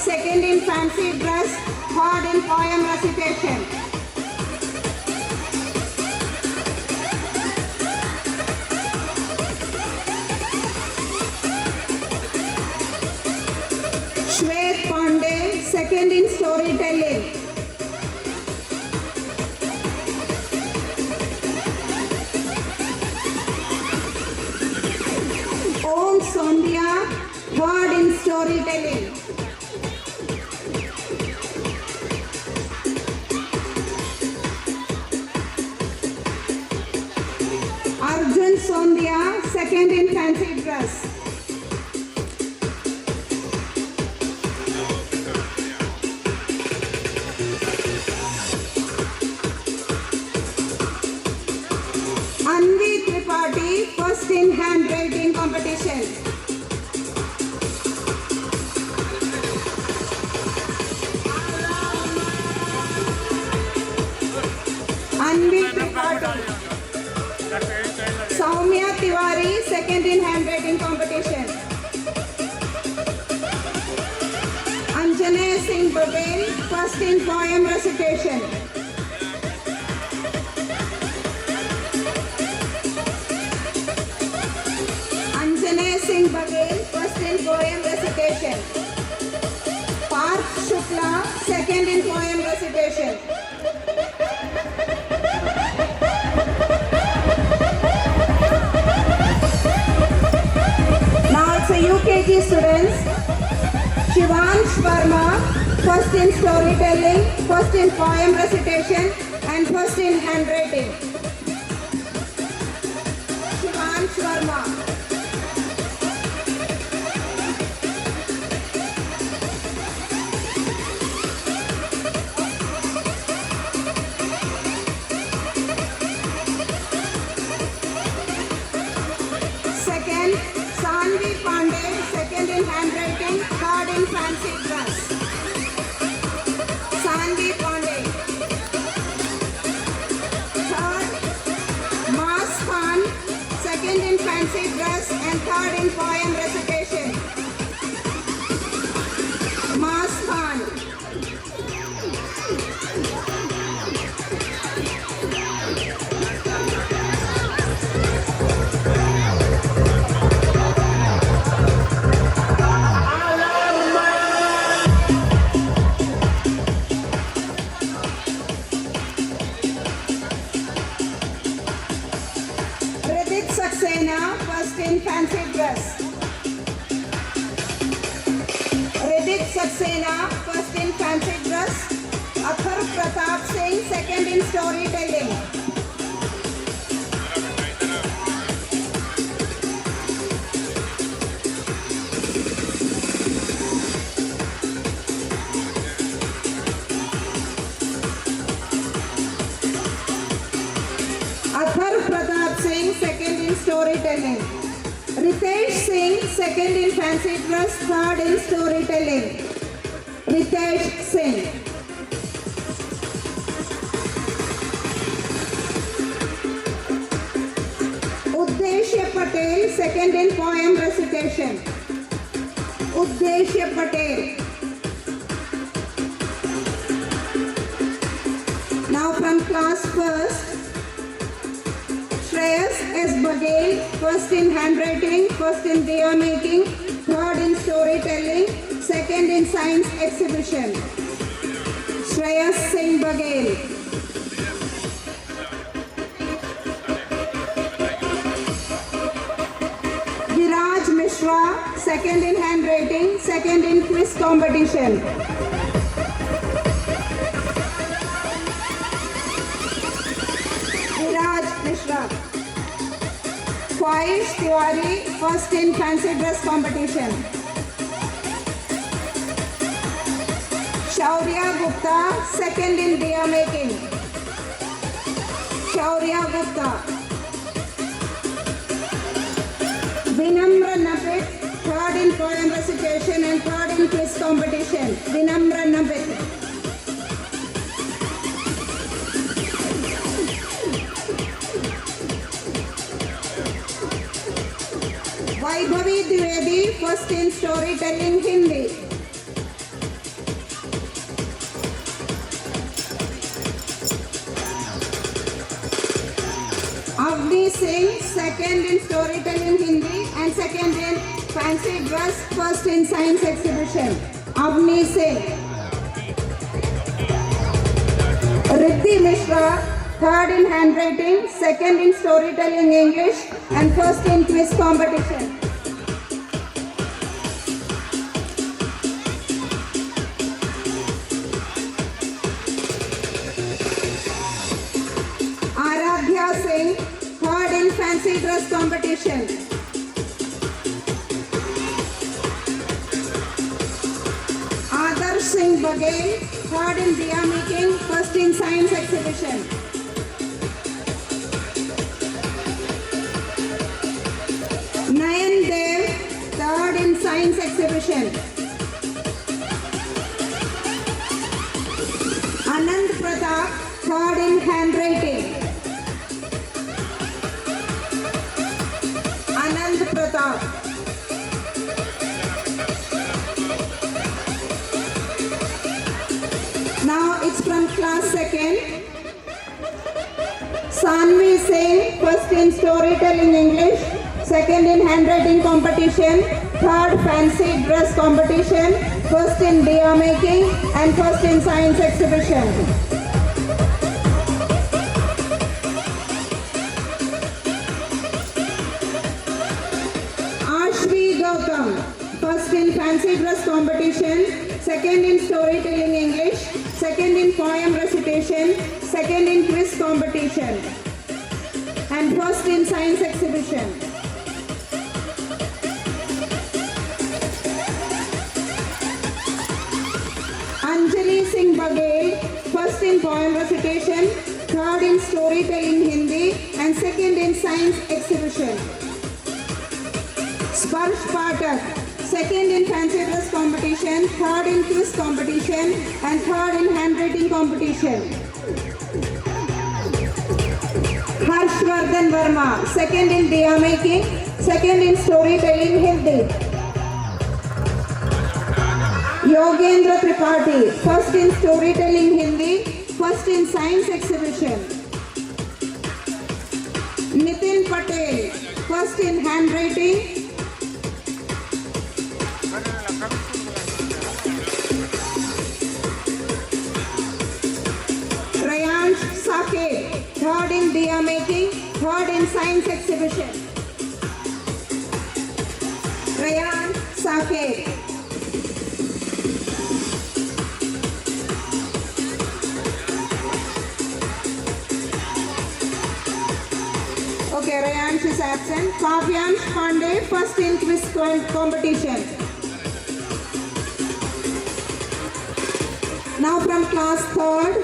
Second in fancy dress, third in poem recitation. Shwet Pandey, second in storytelling. Om Sondhya, third in storytelling. Arjun Sondhya, second in fancy dress. Anvi Tripathi, first in handwriting competition. Anvi Tripathi. Soumya Tiwari, second in handwriting competition. Anjaney Singh Patel, first in poem recitation. Anjaney Singh Patel, first in poem recitation. Parth Shukla, second in poem recitation. UKG students, Shivansh Verma, first in storytelling, first in poem recitation and first in handwriting. Shivansh Verma. third in poem recitation. Mas Khan. Ridhik Saxena, first in fancy dress. Ridhik Saxena, first in fancy dress. Athar Pratap Singh, second in storytelling. Athar Pratap Singh, second in storytelling. Ritesh Singh, second in fancy dress, third in storytelling. Ritesh Singh. Uddeshya Patel, second in poem recitation. Uddeshya Patel. Now from class first. Shreyas S. Baghel, first in handwriting, first in diya making, third in storytelling, second in science exhibition. Shreyas Singh Baghel. Viraj Mishra, second in handwriting, second in quiz competition. Viraj Mishra. Faiz Tiwari, first in fancy dress competition. Shaurya Gupta, second in diya making. Shaurya Gupta. Vinamra Nabit, third in poem recitation and third in quiz competition. Vinamra Nabit. Vaibhavi Dwivedi, first in storytelling Hindi. Avni Singh, second in storytelling Hindi and second in fancy dress, first in science exhibition. Avni Singh. Riddhi Mishra, third in handwriting, second in storytelling English and first in quiz competition. Aradhya Singh, third in fancy dress competition. Adarsh Singh Baghel, third in diya making, first in science exhibition. Nayan Dev, third in science exhibition. Anand Pratap, third in handwriting. Anand Pratap. Now it's from class second. Sanvi Singh, first in storytelling English, second in handwriting competition, third fancy dress competition, first in diya making and first in science exhibition. Ashvi Gautam, first in fancy dress competition, second in storytelling English, second in poem recitation, second in quiz competition and first in science exhibition. Anjali Singh Baghel, first in poem recitation, third in storytelling Hindi and second in science exhibition. Sparsh Pathak, second in fancy dress competition, third in quiz competition and third in handwriting competition. Harshvardhan Verma, second in diya making, second in storytelling Hindi. Yogendra Tripathi, first in storytelling Hindi, first in science exhibition. Nitin Patel, first in handwriting. Rayansh Saket, third in diya making, third in science exhibition. Rayansh Saket. Okay, Rayansh is absent. Kavyansh Pandey, first in quiz competition. Now from class 3rd,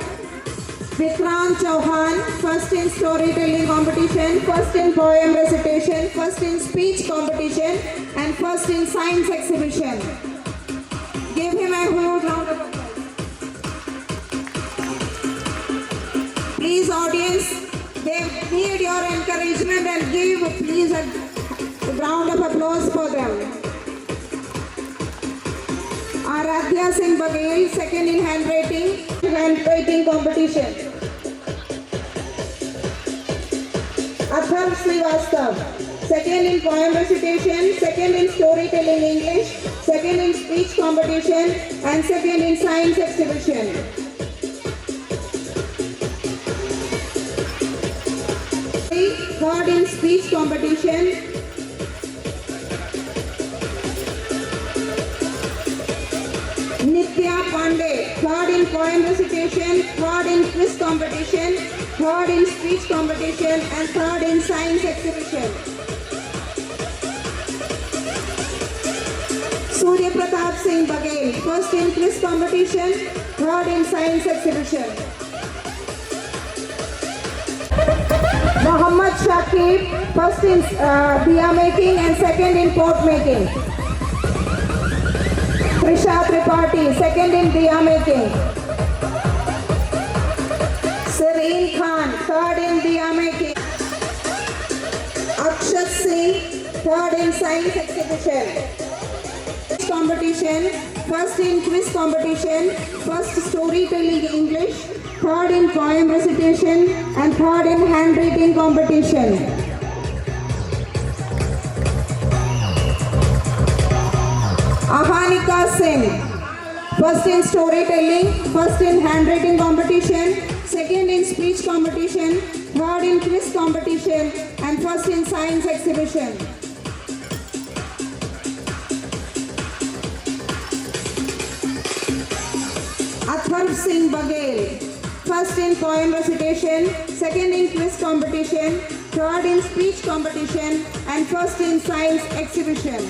Vikrant Chauhan, first in storytelling competition, first in poem recitation, first in speech competition, and first in science exhibition. Give him a huge round of applause. Please, audience, they need your encouragement and give please a round of applause for them. Aradhya Singh Baghel, second in handwriting competition. Atharv Srivastav, second in poem recitation, second in storytelling English, second in speech competition, and second in science exhibition. Third in speech competition. Nitya Pandey, third in poem recitation, third in quiz competition, third in speech competition, and third in science exhibition. Surya Pratap Singh Baghel, first in quiz competition, third in science exhibition. Mohammad Shakib, first in diya making and second in pot making. Trisha Tripathi, second in diya making. Serene Khan, third in diya making. Akshat Singh, third in science exhibition. Competition, first in quiz competition, first storytelling English, third in poem recitation, and third in handwriting competition. Ahanika Singh, first in storytelling, first in handwriting competition, second in speech competition, third in quiz competition, and first in science exhibition. Atharv Singh Baghel, first in poem recitation, second in quiz competition, third in speech competition, and first in science exhibition.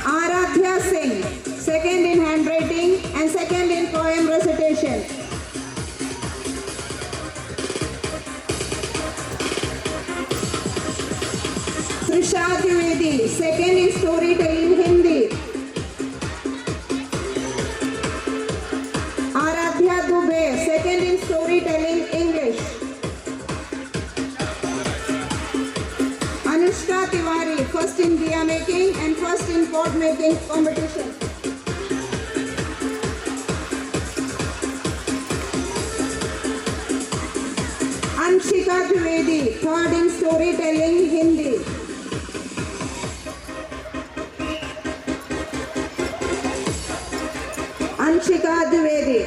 Aradhya Singh, second in handwriting and second in poem recitation. Trisha Dwivedi, second in storytelling Hindi. Aradhya Dubey, second in storytelling English. Anushka Tiwari, first in diya making and first in pot making competition. Anshika Dwivedi, third in storytelling Hindi. Anshika Dwivedi.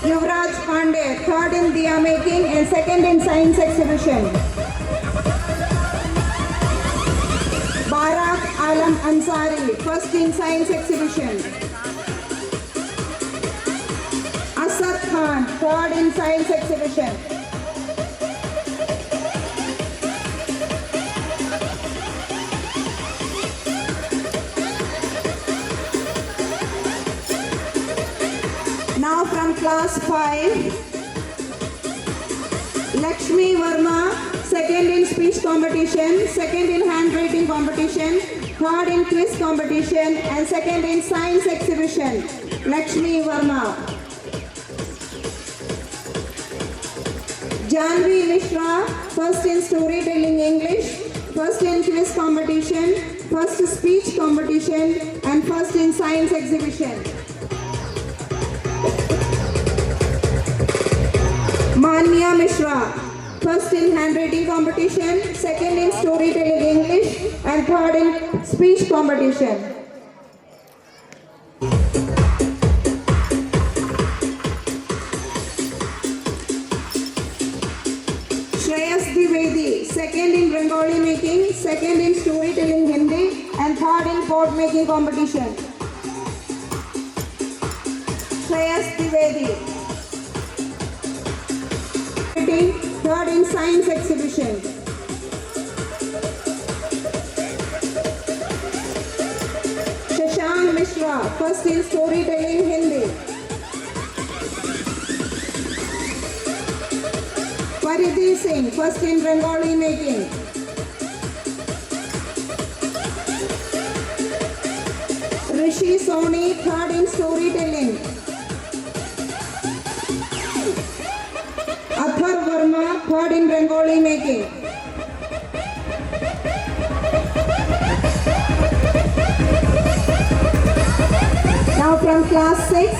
Yuvraj Pandey, third in diya making and second in science exhibition. Barak Alam Ansari, first in science exhibition. Asad Khan, third in science exhibition. Now from class 5, Lakshmi Verma, second in speech competition, second in handwriting competition, third in quiz competition, and second in science exhibition. Lakshmi Verma. Janvi Mishra, first in storytelling English, first in quiz competition, first speech competition, and first in science exhibition. Manya Mishra, first in handwriting competition, second in storytelling English, and third in speech competition. Shreyas Dwivedi, second in Rangoli making, second in storytelling Hindi, and third in board making competition. Shreyas Dwivedi. Third in science exhibition. Shashank Mishra, first in storytelling Hindi. Faridhi Singh, first in Rangoli making. Rishi Soni, third in storytelling. Athar Verma, third in Rangoli making. Now from class 6,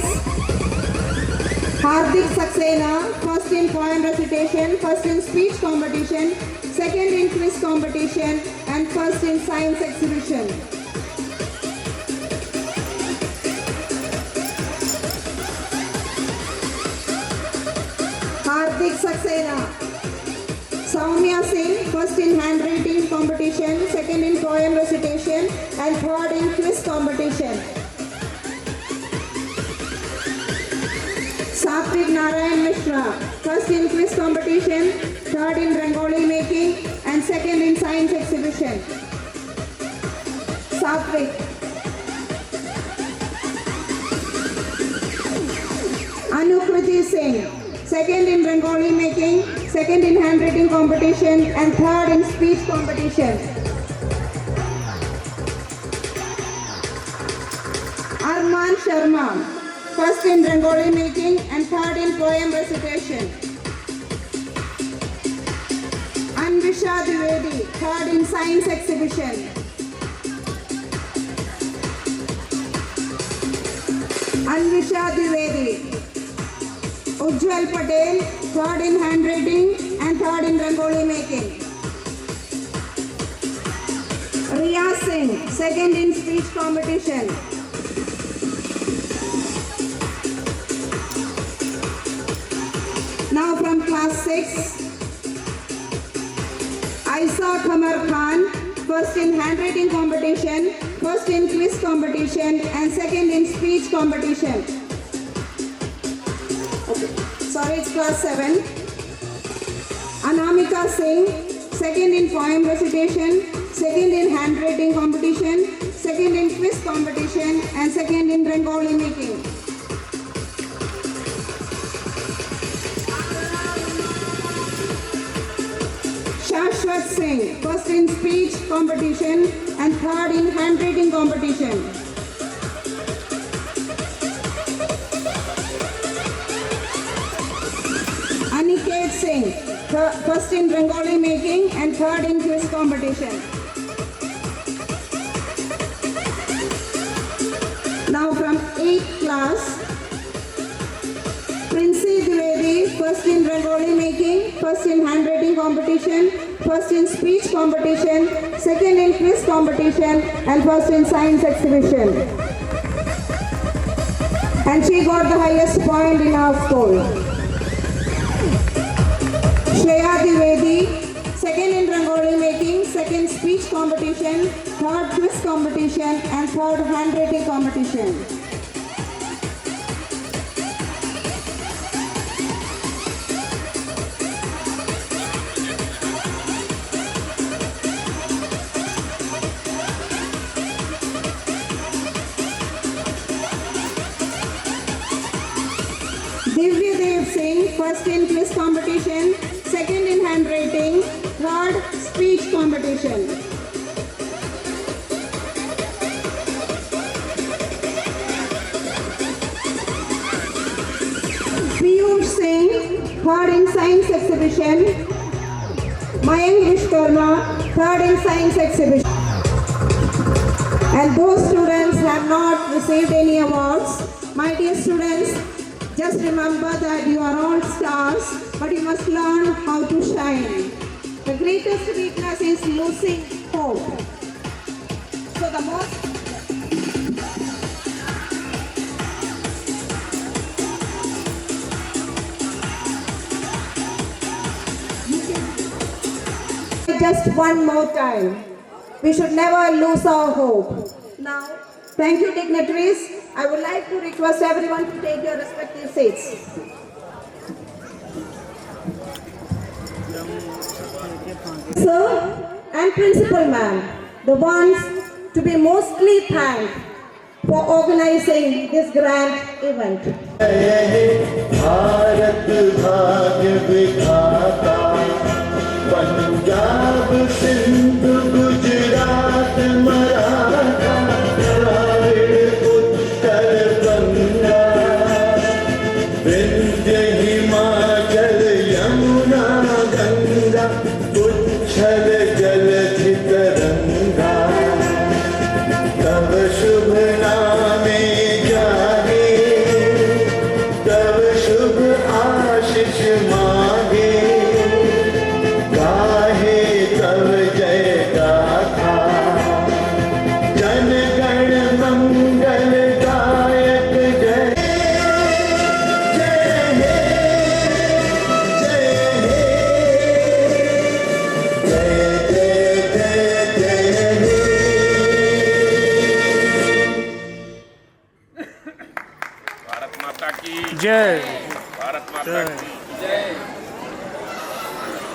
Hardik Saxena, first in poem recitation, first in speech competition, second in quiz competition, and first in science exhibition. Hardik Saxena. Soumya Singh, first in handwriting competition, second in poem recitation, and third in quiz competition. Satvik Narayan Mishra, first in quiz competition, third in Rangoli making, and second in science exhibition. Satvik. Anukriti Singh, second in Rangoli making, second in handwriting competition, and third in speech competition. Arman Sharma, first in Rangoli making and third in poem recitation. Anvisha Dwivedi, third in science exhibition. Anvisha Dwivedi. Ujjwal Patel, third in handwriting and third in Rangoli making. Riya Singh, second in speech competition. Now from class 6, Aisa Qamar Khan, first in handwriting competition, first in quiz competition, and second in speech competition. Sorry, it's class 7. Anamika Singh, second in poem recitation, second in handwriting competition, second in quiz competition, and second in Rangoli making. Shashwat Singh, first in speech competition and third in handwriting competition. Aniket Singh, first in Rangoli making and third in quiz competition. Now from 8th class, Princy Dwivedi, first in Rangoli making, first in handwriting competition, first in speech competition, second in quiz competition, and first in science exhibition. And she got the highest point in our school. Shreya Dwivedi, second in Rangoli making, second speech competition, third quiz competition, and third handwriting competition. Divya Dev Singh, first in quiz competition, second in handwriting, third speech competition. third in science exhibition. Mayank Vishkarma, third in science exhibition. And those students have not received any awards. My dear students, just remember that you are all stars, but you must learn how to shine. The greatest weakness is losing hope. So the most just one more time. We should never lose our hope. Now, thank you, dignitaries. I would like to request everyone to take your respective seats. Sir and Principal Ma'am, the ones to be mostly thanked for organizing this grand event. Bharat भाग्य विधाता पंजाब सिंध गुजरात मराठा द्राविड़ उत्तर बंगा विंध्य हिमाचल यमुना गंगा उच्छल जलधि तरंगा तब शुभ नामे जागे तब शुभ आशीष मांगे गाहे तब जय गाथा जन गण मंगल गायक जय जय हे जय जय जय जय हे भारत माता की जय।